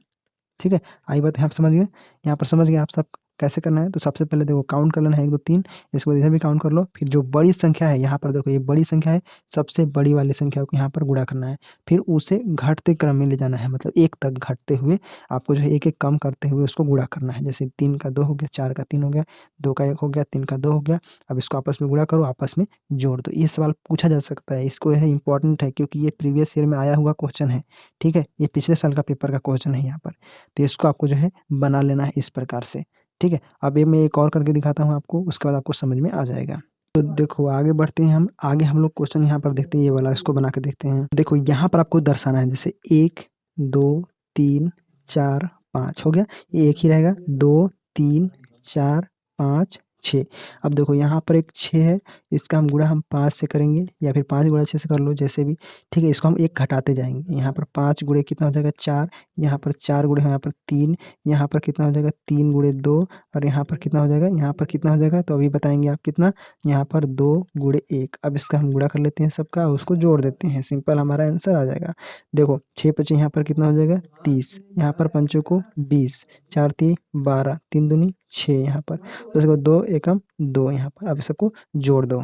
A: ठीक है, आई बात यहाँ पर समझ गए? यहाँ पर समझ गए आप सब कैसे करना है? तो सबसे पहले देखो काउंट कर लेना है 1 2 3, इसके बाद इधर भी काउंट कर लो। फिर जो बड़ी संख्या है यहाँ पर देखो, ये बड़ी संख्या है, सबसे बड़ी वाली संख्या को यहाँ पर गुणा करना है। फिर उसे घटते क्रम में ले जाना है, मतलब 1 तक घटते हुए आपको जो है एक-एक कम करते हुए उसको गुणा करना है। जैसे 3 का 2 हो गया, 4 का 3 हो गया, 2 का 1 हो गया, 3 का 2 हो गया। अब इसको आपस में गुणा करो, आपस में जोड़ दो। ये सवाल पूछा जा सकता है, इसको यह इम्पोर्टेंट है क्योंकि ये प्रीवियस ईयर में आया हुआ क्वेश्चन है। ठीक है, ये पिछले साल का पेपर का क्वेश्चन है यहाँ पर। तो इसको आपको जो है बना लेना है इस प्रकार से। ठीक है, अब ये मैं एक और करके दिखाता हूँ आपको, उसके बाद आपको समझ में आ जाएगा। तो देखो आगे बढ़ते हैं हम, आगे हम लोग क्वेश्चन यहाँ पर देखते हैं, ये वाला इसको बना के देखते हैं। देखो यहाँ पर आपको दर्शाना है, जैसे 1 2 3 4 5 हो गया, ये एक ही रहेगा, 2 3 4 5 6। अब देखो यहाँ पर एक 6 है, इसका हम गुणा हम 5 से करेंगे या फिर 5 गुणा 6 से कर लो जैसे भी। ठीक है, इसको हम 1 घटाते जाएंगे। यहाँ पर 5 गुणे कितना हो जाएगा 4, यहाँ पर 4 गुणे यहाँ पर 3, यहाँ पर कितना हो जाएगा 3 गुणे 2, और यहाँ पर कितना हो जाएगा, यहाँ पर कितना हो जाएगा तो अभी बताएंगे आप कितना, यहाँ पर 2 गुणे 1। अब इसका हम गुणा कर लेते हैं सबका और उसको जोड़ देते हैं, सिंपल हमारा आंसर आ जाएगा। देखो 6 5 यहाँ पर कितना हो जाएगा 30, यहाँ पर पंचों को 20, 4 3 12, 3 दूनी 6 यहाँ पर, उसके बाद 2 एकम 2 यहाँ पर। अब सबको जोड़ दो,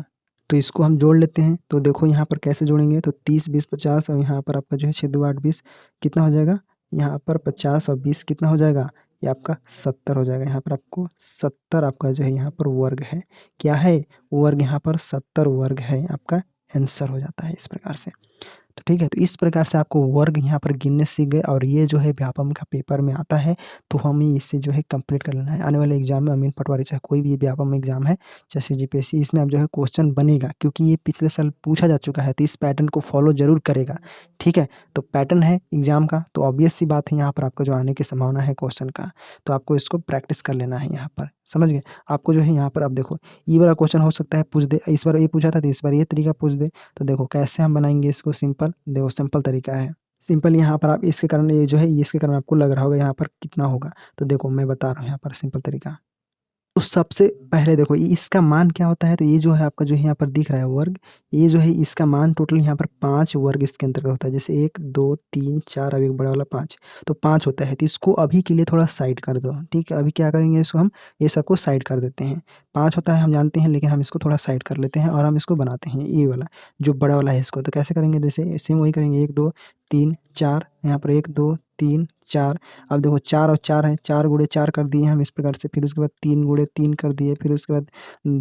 A: तो इसको हम जोड़ लेते हैं। तो देखो यहाँ पर कैसे जोड़ेंगे, तो 30 20 50 और यहाँ पर आपका जो है 6 2 8 20 कितना हो जाएगा, यहाँ पर 50 और 20 कितना हो जाएगा, ये आपका 70 हो जाएगा। यहाँ पर आपको 70 आपका जो है यहाँ पर वर्ग है, क्या है वर्ग, यहाँ पर 70 वर्ग है, आपका आंसर हो जाता है इस प्रकार से। तो ठीक है, तो इस प्रकार से आपको वर्ग यहाँ पर गिनने सीख गए, और ये जो है व्यापम का पेपर में आता है, तो हमें इससे जो है कंप्लीट कर लेना है। आने वाले एग्जाम में अमीन पटवारी चाहे कोई भी व्यापम एग्जाम है, जैसे जीपीएससी, इसमें आप जो है क्वेश्चन बनेगा, क्योंकि ये पिछले साल पूछा जा चुका है, तो इस पैटर्न को फॉलो जरूर करेगा। ठीक है, तो पैटर्न है एग्जाम का, तो ऑब्वियस सी बात है यहाँ पर आपका जो आने की संभावना है क्वेश्चन का, तो आपको इसको प्रैक्टिस कर लेना है यहाँ पर, समझ गए? आपको जो है यहाँ पर अब देखो ये वाला क्वेश्चन हो सकता है पूछ दे, इस बार ये पूछा था तो इस बार ये तरीका पूछ दे। तो देखो कैसे हम बनाएंगे इसको, सिंपल देखो सिंपल तरीका है, सिंपल यहाँ पर आप इसके कारण ये जो है इसके कारण आपको लग रहा होगा यहाँ पर कितना होगा, तो देखो मैं बता रहा हूँ यहाँ पर सिंपल तरीका। तो सबसे पहले देखो इसका मान क्या होता है, तो ये जो है आपका जो है यहाँ पर दिख रहा है वर्ग, ये जो है इसका मान टोटल यहाँ पर 5 वर्ग इसके अंतर्गत होता है, जैसे 1 2 3 4, अब एक बड़ा वाला 5, तो 5 होता है। तो इसको अभी के लिए थोड़ा साइड कर दो। ठीक है, अभी क्या करेंगे, इसको हम ये सबको साइड कर देते हैं। 5 होता है हम जानते हैं, लेकिन हम इसको थोड़ा साइड कर लेते हैं और हम इसको बनाते हैं ये वाला जो बड़ा वाला है इसको। तो कैसे करेंगे, जैसे सेम वही करेंगे, 1 2 3 4, यहाँ पर 1 2 3 4। अब देखो 4 और 4 है, 4 गुणे 4 कर दिए हम इस प्रकार से, फिर उसके बाद 3 गुणे 3 कर दिए, फिर उसके बाद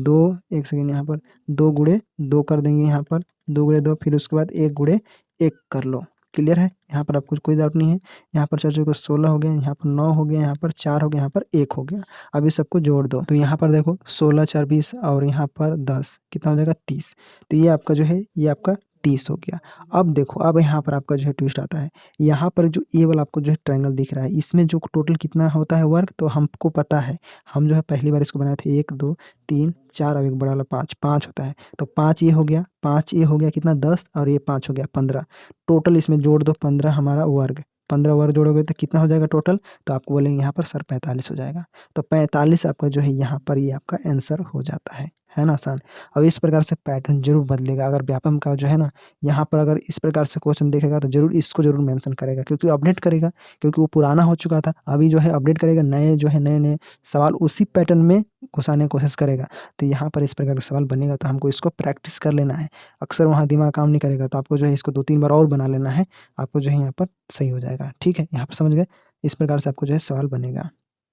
A: 2, एक सेकेंड यहाँ पर 2 गुणे 2 कर देंगे, यहाँ पर 2 गुणे 2, फिर उसके बाद 1 गुणे 1 कर लो। क्लियर है, यहाँ पर आपको कोई डाउट नहीं है। यहाँ पर 4 को 16 हो गया, यहाँ पर 9 हो गया, यहाँ पर 4 हो गया, यहाँ पर 1 हो गया। अब इस सबको जोड़ दो, तो यहाँ पर देखो 16 4 20 और यहाँ पर 10 कितना हो जाएगा 30। तो ये आपका जो है ये आपका 30 हो गया। अब देखो अब यहाँ पर आपका जो है ट्विस्ट आता है, यहाँ पर जो ये वाला आपको जो है ट्रायंगल दिख रहा है, इसमें जो टोटल कितना होता है वर्ग, तो हमको पता है, हम जो है पहली बार इसको बनाए थे 1 2 3 4, अब एक बड़ा वाला 5 5 होता है, तो 5 ये हो गया, 5 ये हो गया कितना 10, और ये 5 हो गया 15, टोटल इसमें जोड़ दो 15 हमारा वर्ग, 15 वर्ग जोड़ोगे तो कितना हो जाएगा टोटल, तो आपको बोलेंगे यहाँ पर सर 45 हो जाएगा। तो 45 आपका जो है यहाँ पर ये आपका आंसर हो जाता है ना आसान। अब इस प्रकार से पैटर्न जरूर बदलेगा, अगर व्यापम का जो है ना यहाँ पर अगर इस प्रकार से क्वेश्चन देखेगा तो जरूर इसको जरूर मेंशन करेगा, क्योंकि अपडेट करेगा, क्योंकि वो पुराना हो चुका था, अभी जो है अपडेट करेगा, नए जो है नए नए सवाल उसी पैटर्न में घुसाने की कोशिश करेगा। तो यहाँ पर इस प्रकार का सवाल बनेगा, तो हमको इसको प्रैक्टिस कर लेना है, अक्सर वहाँ दिमाग काम नहीं करेगा, तो आपको जो है इसको 2 3 बार और बना लेना है, आपको जो है यहाँ पर सही हो जाएगा। ठीक है, यहाँ पर समझ गए, इस प्रकार से आपको जो है सवाल बनेगा।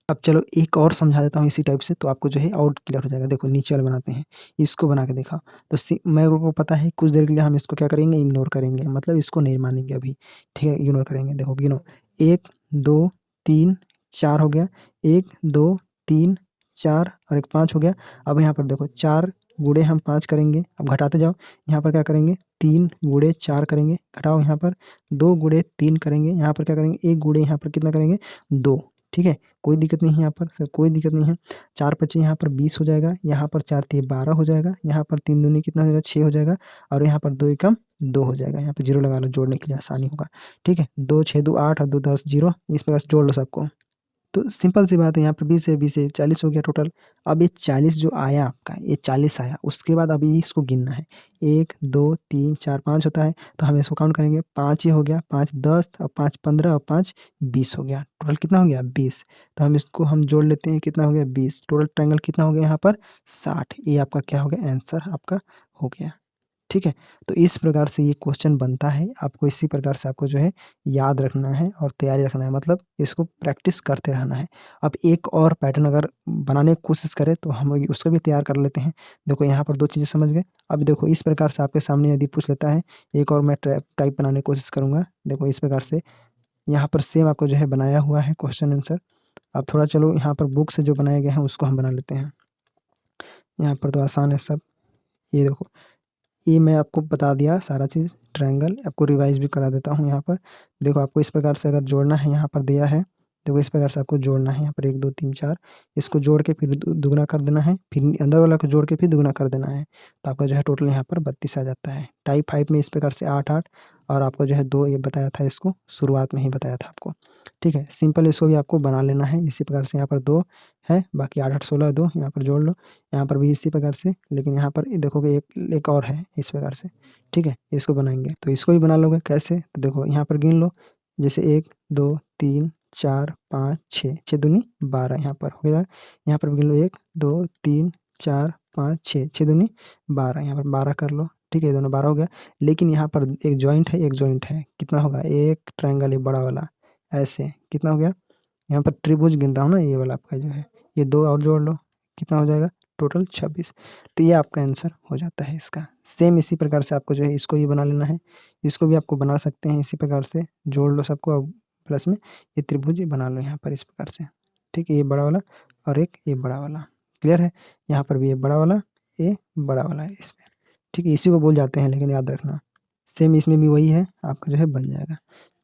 A: अब चलो एक और समझा देता हूँ इसी टाइप से, तो आपको जो है और क्लियर हो जाएगा। देखो नीचे वाला बनाते हैं, इसको बना के देखा, तो मेरे को पता है कुछ देर के लिए हम इसको क्या करेंगे, इग्नोर करेंगे, मतलब इसको नहीं मानेंगे अभी। ठीक है, इग्नोर करेंगे। देखो गिनो 1 2 3 4 हो गया, 1 2 3 4 और एक 5 हो गया। अब यहाँ पर देखो 4 गुणे हम 5 करेंगे, अब घटाते जाओ, यहाँ पर क्या करेंगे 3 गुणे 4 करेंगे, घटाओ, यहाँ पर 2 गुणे 3 करेंगे, यहाँ पर क्या करेंगे 1 गुणे यहाँ पर कितना करेंगे 2। ठीक है, कोई दिक्कत नहीं है यहाँ पर सर, कोई दिक्कत नहीं है। 4 25 यहाँ पर 20 हो जाएगा, यहाँ पर 4 3 12 हो जाएगा, यहाँ पर 3 दूनी कितना हो जाएगा 6 हो जाएगा, और यहाँ पर 2 एकम 2 हो जाएगा, यहाँ पर जीरो लगा लो जोड़ने के लिए आसानी होगा। ठीक है, 2 6 2 8 और 2 10 0, इस प्रकार से जोड़ लो सबको। तो सिंपल सी बात है, यहाँ पर 20 है, 20 है, 40 हो गया टोटल। अब ये 40 जो आया आपका, ये 40 आया, उसके बाद अभी इसको गिनना है। 1 2 3 4 5 होता है, तो हम इसको काउंट करेंगे। 5 ये हो गया, 5 10 और 5 15 और 5 20 हो गया। टोटल कितना हो गया? 20। तो हम इसको हम जोड़ लेते हैं, कितना हो गया? 20। टोटल ट्रायंगल कितना हो गया यहाँ पर? 60। ये आपका क्या हो गया? आंसर आपका हो गया। ठीक है, तो इस प्रकार से ये क्वेश्चन बनता है। आपको इसी प्रकार से आपको जो है याद रखना है और तैयारी रखना है, मतलब इसको प्रैक्टिस करते रहना है। अब एक और पैटर्न अगर बनाने की कोशिश करें तो हम उसको भी तैयार कर लेते हैं। देखो यहाँ पर 2 चीज़ें समझ गए। अब देखो इस प्रकार से आपके सामने यदि पूछ लेता है, एक और मैं टाइप बनाने की कोशिश करूँगा। देखो इस प्रकार से यहाँ पर सेम आपको जो है बनाया हुआ है क्वेश्चन आंसर। अब थोड़ा चलो यहाँ पर बुक से जो बनाए गए हैं उसको हम बना लेते हैं। यहाँ पर तो आसान है सब। ये देखो, ये मैं आपको बता दिया सारा चीज़, ट्रायंगल आपको रिवाइज भी करा देता हूँ यहाँ पर। देखो आपको इस प्रकार से अगर जोड़ना है, यहाँ पर दिया है, देखो इस प्रकार से आपको जोड़ना है। यहाँ पर 1 2 3 4 इसको जोड़ के फिर दुगना कर देना है, फिर अंदर वाला को जोड़ के फिर दुगना कर देना है, तो आपका जो है टोटल यहाँ पर 32 आ जाता है। टाइप 5 में इस प्रकार से 8 8 और आपको जो है 2 ये बताया था, इसको शुरुआत में ही बताया था आपको। ठीक है, सिंपल इसको भी आपको बना लेना है इसी प्रकार से। यहाँ पर 2 है, बाकी 8 8 16 2 यहाँ पर जोड़ लो। यहाँ पर भी इसी प्रकार से, लेकिन यहाँ पर देखोगे एक और है इस प्रकार से। ठीक है, इसको बनाएंगे तो इसको भी बना लोगे कैसे? तो देखो यहाँ पर गिन लो, जैसे 1 2 3 4 5 6 6 दूनी 12 यहाँ पर हो गया। यहाँ पर गिन लो 1 2 3 4 5 6 6 दूनी 12, यहाँ पर 12 कर लो। ठीक है, दोनों 12 हो गया। लेकिन यहाँ पर एक जॉइंट है, एक जॉइंट है, कितना होगा? एक ट्रायंगल है बड़ा वाला, ऐसे कितना हो गया? यहाँ पर त्रिभुज गिन रहा हूँ ना, ये वाला आपका जो है, ये 2 और जोड़ लो, कितना हो जाएगा? टोटल 26। तो ये आपका आंसर हो जाता है इसका। सेम इसी प्रकार से आपको जो है इसको भी बना लेना है। इसको भी आपको बना सकते हैं इसी प्रकार से, जोड़ लो सबको और प्लस में ये त्रिभुज बना लो यहाँ पर इस प्रकार से। ठीक है, ये बड़ा वाला और एक ये बड़ा वाला, क्लियर है? यहाँ पर भी ये बड़ा वाला, ये बड़ा वाला है इसमें। ठीक है, इसी को बोल जाते हैं, लेकिन याद रखना सेम इसमें भी वही है, आपका जो है बन जाएगा।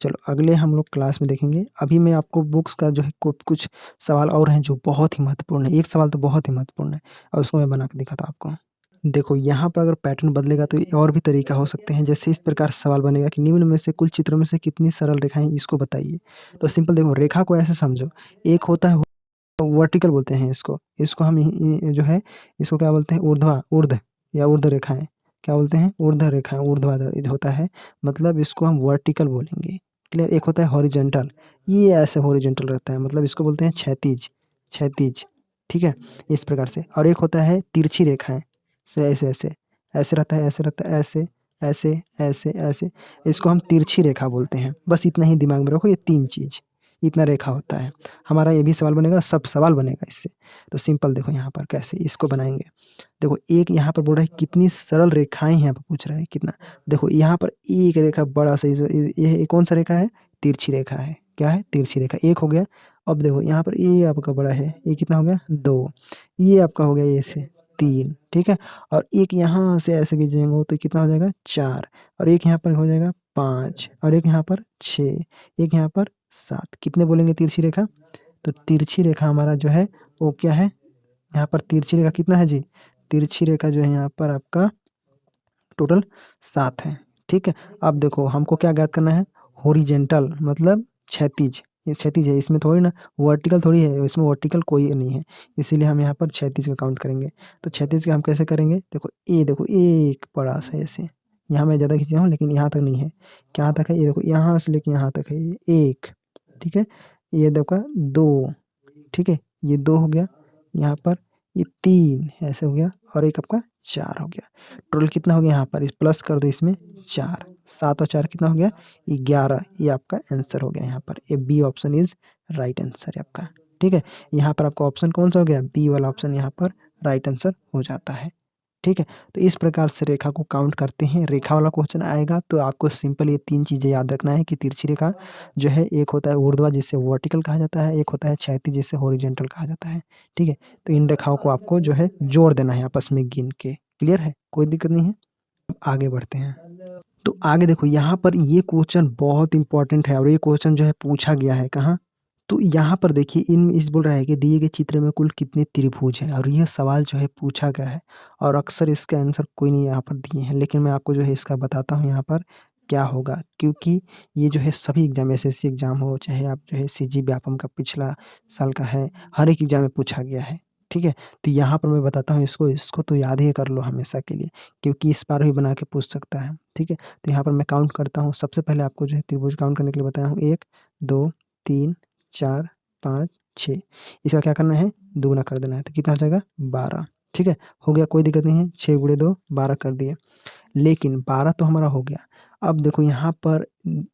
A: चलो अगले हम लोग क्लास में देखेंगे। अभी मैं आपको बुक्स का जो है कुछ सवाल और हैं जो बहुत ही महत्वपूर्ण है। एक सवाल तो बहुत ही महत्वपूर्ण है और उसको मैं बना के दिखाता हूँ आपको। देखो यहाँ पर अगर पैटर्न बदलेगा तो और भी तरीका हो सकते हैं। जैसे इस प्रकार से सवाल बनेगा कि निम्न में से कुल चित्रों में से कितनी सरल रेखाएं, इसको बताइए। तो सिंपल देखो, रेखा को ऐसे समझो, एक होता है वर्टिकल बोलते हैं इसको, इसको हम जो है इसको क्या बोलते हैं? ऊर्ध्व या ऊर्ध्व रेखाएं, क्या बोलते हैं? ऊर्ध्व रेखाएं, ऊर्ध्वाधर होता है, मतलब इसको हम वर्टिकल बोलेंगे। क्लियर? एक होता है हॉरिजॉन्टल, ये ऐसे हॉरिजॉन्टल रहता है, मतलब इसको बोलते हैं क्षैतिज, क्षैतिज। ठीक है, इस प्रकार से। और एक होता है तिरछी रेखाएं, ऐसे ऐसे ऐसे रहता है, ऐसे रहता है, ऐसे ऐसे ऐसे ऐसे, इसको हम तिरछी रेखा बोलते हैं। बस इतना ही दिमाग में रखो, ये 3 चीज़, इतना रेखा होता है। हमारा ये भी सवाल बनेगा, सब सवाल बनेगा इससे। तो सिंपल देखो यहाँ पर कैसे इसको बनाएंगे। देखो एक यहाँ पर बोल रहा है कितनी सरल रेखाएं यहाँ पर पूछ रहा है कितना। देखो यहाँ पर एक रेखा बड़ा सा, ये कौन सा रेखा है? तिरछी रेखा है। क्या है? तिरछी रेखा। एक हो गया। अब देखो यहाँ पर ये आपका बड़ा है, ये कितना हो गया? 2। ये आपका हो गया ये से 3। ठीक है, और एक यहाँ से ऐसे खींचेंगे तो कितना हो जाएगा? 4। और एक यहाँ पर हो जाएगा 5 और एक यहाँ पर 6, एक यहाँ पर 7। कितने बोलेंगे तिरछी रेखा? तो तिरछी रेखा हमारा जो है वो क्या है? यहाँ पर तिरछी रेखा कितना है जी? तिरछी रेखा जो है यहाँ पर आपका टोटल 7 है। ठीक है, अब देखो हमको क्या ज्ञात करना है? हॉरिजेंटल मतलब क्षैतिज, ये क्षैतिज है, इसमें थोड़ी ना वर्टिकल थोड़ी है, इसमें वर्टिकल कोई नहीं है, इसीलिए हम यहाँ पर क्षैतिज का काउंट करेंगे। तो क्षैतिज का हम कैसे करेंगे? देखो एक बड़ा सा ऐसे, यहाँ मैं ज़्यादा खींचा हूँ लेकिन यहाँ तक नहीं है। कहाँ तक है? ये देखो यहाँ से लेके यहाँ तक है, ये 1। ठीक है, ये देखो 2। ठीक है, ये 2 हो गया। यहाँ पर ये 3 ऐसे हो गया और एक आपका 4 हो गया। टोटल कितना हो गया? यहाँ पर इस प्लस कर दो, इसमें 4, 7 और 4 कितना हो गया? 11। ये आपका आंसर हो गया। यहाँ पर ये B option is right answer है आपका। ठीक है, यहाँ पर आपका ऑप्शन कौन सा हो गया? बी वाला ऑप्शन यहाँ पर राइट आंसर हो जाता है। ठीक है, तो इस प्रकार से रेखा को काउंट करते हैं। रेखा वाला क्वेश्चन आएगा तो आपको सिंपल ये 3 चीज़ें याद रखना है कि तिरछी रेखा जो है, एक होता है ऊर्ध्वा जिसे वर्टिकल कहा जाता है, एक होता है क्षैतिज जिसे हॉरिजॉन्टल कहा जाता है। ठीक है, तो इन रेखाओं को आपको जो है जोड़ देना है आपस में गिन के। क्लियर है? कोई दिक्कत नहीं है। अब आगे बढ़ते हैं। तो आगे देखो यहाँ पर ये क्वेश्चन बहुत इंपॉर्टेंट है और ये क्वेश्चन जो है पूछा गया है कहाँ? तो यहाँ पर देखिए इन इस बोल रहा है कि दिए गए चित्र में कुल कितने त्रिभुज हैं, और यह सवाल जो है पूछा गया है और अक्सर इसका आंसर कोई नहीं यहाँ पर दिए हैं, लेकिन मैं आपको जो है इसका बताता हूँ यहाँ पर क्या होगा, क्योंकि ये जो है सभी एग्जाम एसएससी एग्जाम हो, चाहे आप जो है सीजी व्यापम का पिछला साल का है, हर एक एग्जाम में पूछा गया है। ठीक है, तो यहाँ पर मैं बताता हूँ इसको तो याद ही कर लो हमेशा के लिए, क्योंकि इस बार भी बना के पूछ सकता है। ठीक है, तो यहाँ पर मैं काउंट करता हूँ। सबसे पहले आपको जो है त्रिभुज काउंट करने के लिए बताया हूँ, 1 2 3 4 5 6। इसका क्या करना है, दुगुना कर देना है, तो कितना हो जाएगा 12। ठीक है, हो गया, कोई दिक्कत नहीं है। 6 गुणे 2 12 कर दिए, लेकिन 12 तो हमारा हो गया। अब देखो यहाँ पर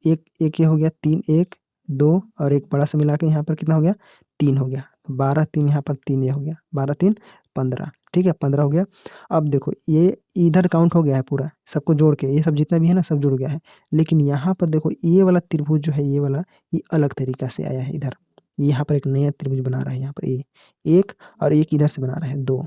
A: एक एक ये हो गया 3, 1 2 और एक बड़ा सा मिला के यहाँ पर कितना हो गया, 3 हो गया। तो 12 3 यहाँ पर 3 ये हो गया, 12 3 15। ठीक है, 15 हो गया। अब देखो ये इधर काउंट हो गया है पूरा, सबको जोड़ के, ये सब जितना भी है ना सब जुड़ गया है। लेकिन यहाँ पर देखो ये वाला त्रिभुज जो है, ये वाला, ये अलग तरीका से आया है इधर। यहाँ पर एक नया त्रिभुज बना रहा है, यहाँ पर ये एक, और एक इधर से बना रहा है 2।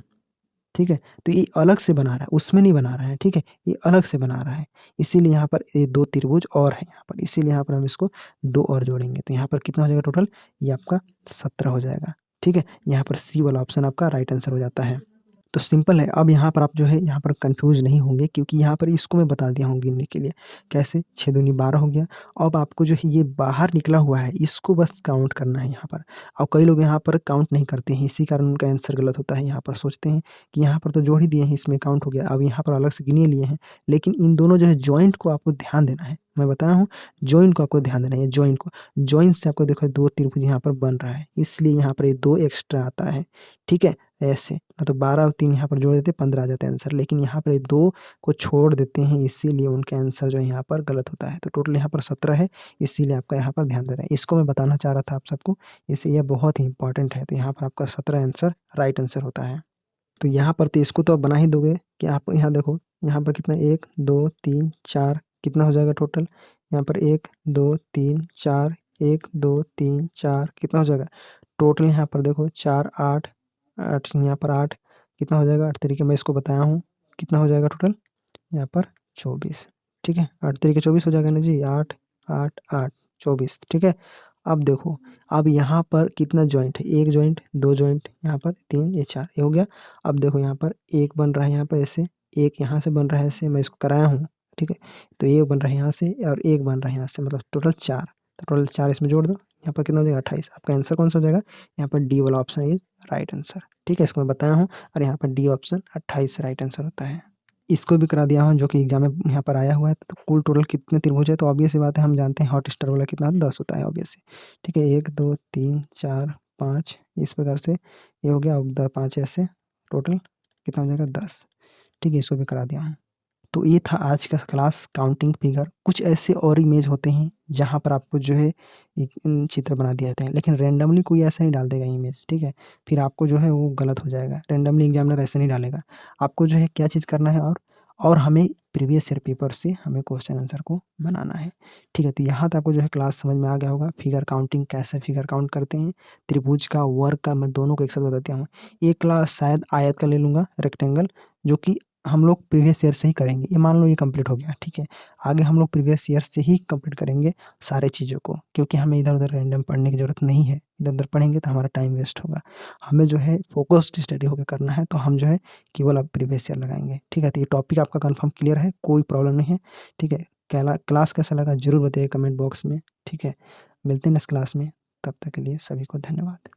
A: ठीक है, तो ये अलग से बना रहा है, उसमें नहीं बना रहा है। ठीक है, ये अलग से बना रहा है, इसीलिए यहाँ पर ये 2 त्रिभुज और है यहाँ पर, इसीलिए यहाँ पर हम इसको 2 और जोड़ेंगे। तो यहाँ पर कितना हो जाएगा टोटल, ये आपका 17 हो जाएगा। ठीक है, यहाँ पर सी वाला ऑप्शन आपका राइट आंसर हो जाता है। तो सिंपल है। अब यहाँ पर आप जो है यहाँ पर कंफ्यूज नहीं होंगे, क्योंकि यहाँ पर इसको मैं बता दिया हूँ गिनने के लिए। कैसे, 6 दूनी 12 हो गया। अब आपको जो है ये बाहर निकला हुआ है, इसको बस काउंट करना है यहाँ पर। और कई लोग यहाँ पर काउंट नहीं करते हैं, इसी कारण उनका आंसर गलत होता है। यहाँ पर सोचते हैं कि यहाँ पर तो जोड़ ही दिए हैं, इसमें काउंट हो गया, अब यहाँ पर अलग से गिने लिए हैं। लेकिन इन दोनों जो है जॉइंट को आपको ध्यान देना है, मैं बताया हूँ, जॉइंट को आपको ध्यान देना है। जॉइंट को, जॉइंट से आपको देखो 2 त्रिभुज यहाँ पर बन रहा है, इसलिए यहाँ पर ये 2 एक्स्ट्रा आता है। ठीक है, ऐसे ना तो 12 और 3 यहाँ पर जोड़ देते 15 आ जाते हैं आंसर, लेकिन यहाँ पर ये 2 को छोड़ देते हैं, इसीलिए उनके आंसर जो है यहाँ पर गलत होता है। तो टोटल यहाँ पर 17 है, इसीलिए आपका यहाँ पर ध्यान देना है। इसको मैं बताना चाह रहा था आप सबको, इसलिए यह बहुत ही इंपॉर्टेंट है। तो यहाँ पर आपका 17 आंसर राइट आंसर होता है। तो यहाँ पर तो इसको तो आप बना ही दोगे कि आप यहाँ देखो, यहाँ पर कितना 1 2 3 4 कितना हो जाएगा टोटल, यहाँ पर 1 2 3 4 1 2 3 4 कितना हो जाएगा टोटल, यहाँ पर देखो 4 8 8 यहाँ पर 8 कितना हो जाएगा, 8 तरीके मैं इसको बताया हूँ कितना हो जाएगा टोटल, यहाँ पर 24। ठीक है, 8 तरीके 24 हो जाएगा ना जी, 8 8 8 24। ठीक है, अब देखो, अब यहाँ पर कितना जॉइंट है, 1 जॉइंट 2 जॉइंट, यहाँ पर 3 ये 4 ये हो गया। अब देखो यहाँ पर 1 बन रहा है, यहाँ पर ऐसे 1 यहाँ से बन रहा है, ऐसे मैं इसको कराया हूँ। ठीक है, तो 1 बन रहा है यहाँ से और 1 बन रहा है यहाँ से, मतलब टोटल 4। तो टोटल 4 इसमें जोड़ दो, यहाँ पर कितना हो जाएगा 28। आपका आंसर कौन सा हो जाएगा, यहाँ पर डी वाला ऑप्शन इज राइट आंसर। ठीक है, इसको मैं बताया हूँ, और यहाँ पर डी ऑप्शन 28 राइट आंसर होता है। इसको भी करा दिया हूँ, जो कि एग्जाम में यहाँ पर आया हुआ है। तो कुल टोटल कितने त्रिभुज है, तो ऑब्वियस सी बात है, हम जानते हैं हॉट स्टार वाला कितना 10 होता है ऑब्वियसली। ठीक है, 1 2 3 4 5 इस प्रकार से ये हो गया, अब 5 ऐसे टोटल कितना हो जाएगा 10। ठीक है, इसको भी करा दिया हूँ। तो ये था आज का क्लास काउंटिंग फिगर। कुछ ऐसे और इमेज होते हैं जहाँ पर आपको जो है एक चित्र बना दिया जाता है, लेकिन रैंडमली कोई ऐसा नहीं डाल देगा इमेज। ठीक है, फिर आपको जो है वो गलत हो जाएगा, रैंडमली एग्जामिनर ऐसे नहीं डालेगा। आपको जो है क्या चीज़ करना है, और हमें प्रीवियस ईयर पेपर से हमें क्वेश्चन आंसर को बनाना है। ठीक है, तो यहाँ तक आपको जो है क्लास समझ में आ गया होगा। फिगर काउंटिंग, कैसे फिगर काउंट करते हैं, त्रिभुज का, वर्ग का, मैं दोनों को एक साथ बता देता हूँ। एक क्लास शायद आयत का ले लूँगा, रेक्टेंगल, जो कि हम लोग प्रीवियस ईयर से ही करेंगे। ये मान लो ये कंप्लीट हो गया। ठीक है, आगे हम लोग प्रीवियस ईयर से ही कंप्लीट करेंगे सारे चीज़ों को, क्योंकि हमें इधर उधर रैंडम पढ़ने की ज़रूरत नहीं है। इधर उधर पढ़ेंगे तो हमारा टाइम वेस्ट होगा। हमें जो है फोकस्ड स्टडी होकर करना है, तो हम जो है केवल अब प्रीवियस ईयर लगाएंगे। ठीक है, तो ये टॉपिक आपका कंफर्म क्लियर है, कोई प्रॉब्लम नहीं है। ठीक है, क्लास कैसा लगा ज़रूर बताइए कमेंट बॉक्स में। ठीक है, मिलते हैं नेक्स्ट क्लास में, तब तक के लिए सभी को धन्यवाद।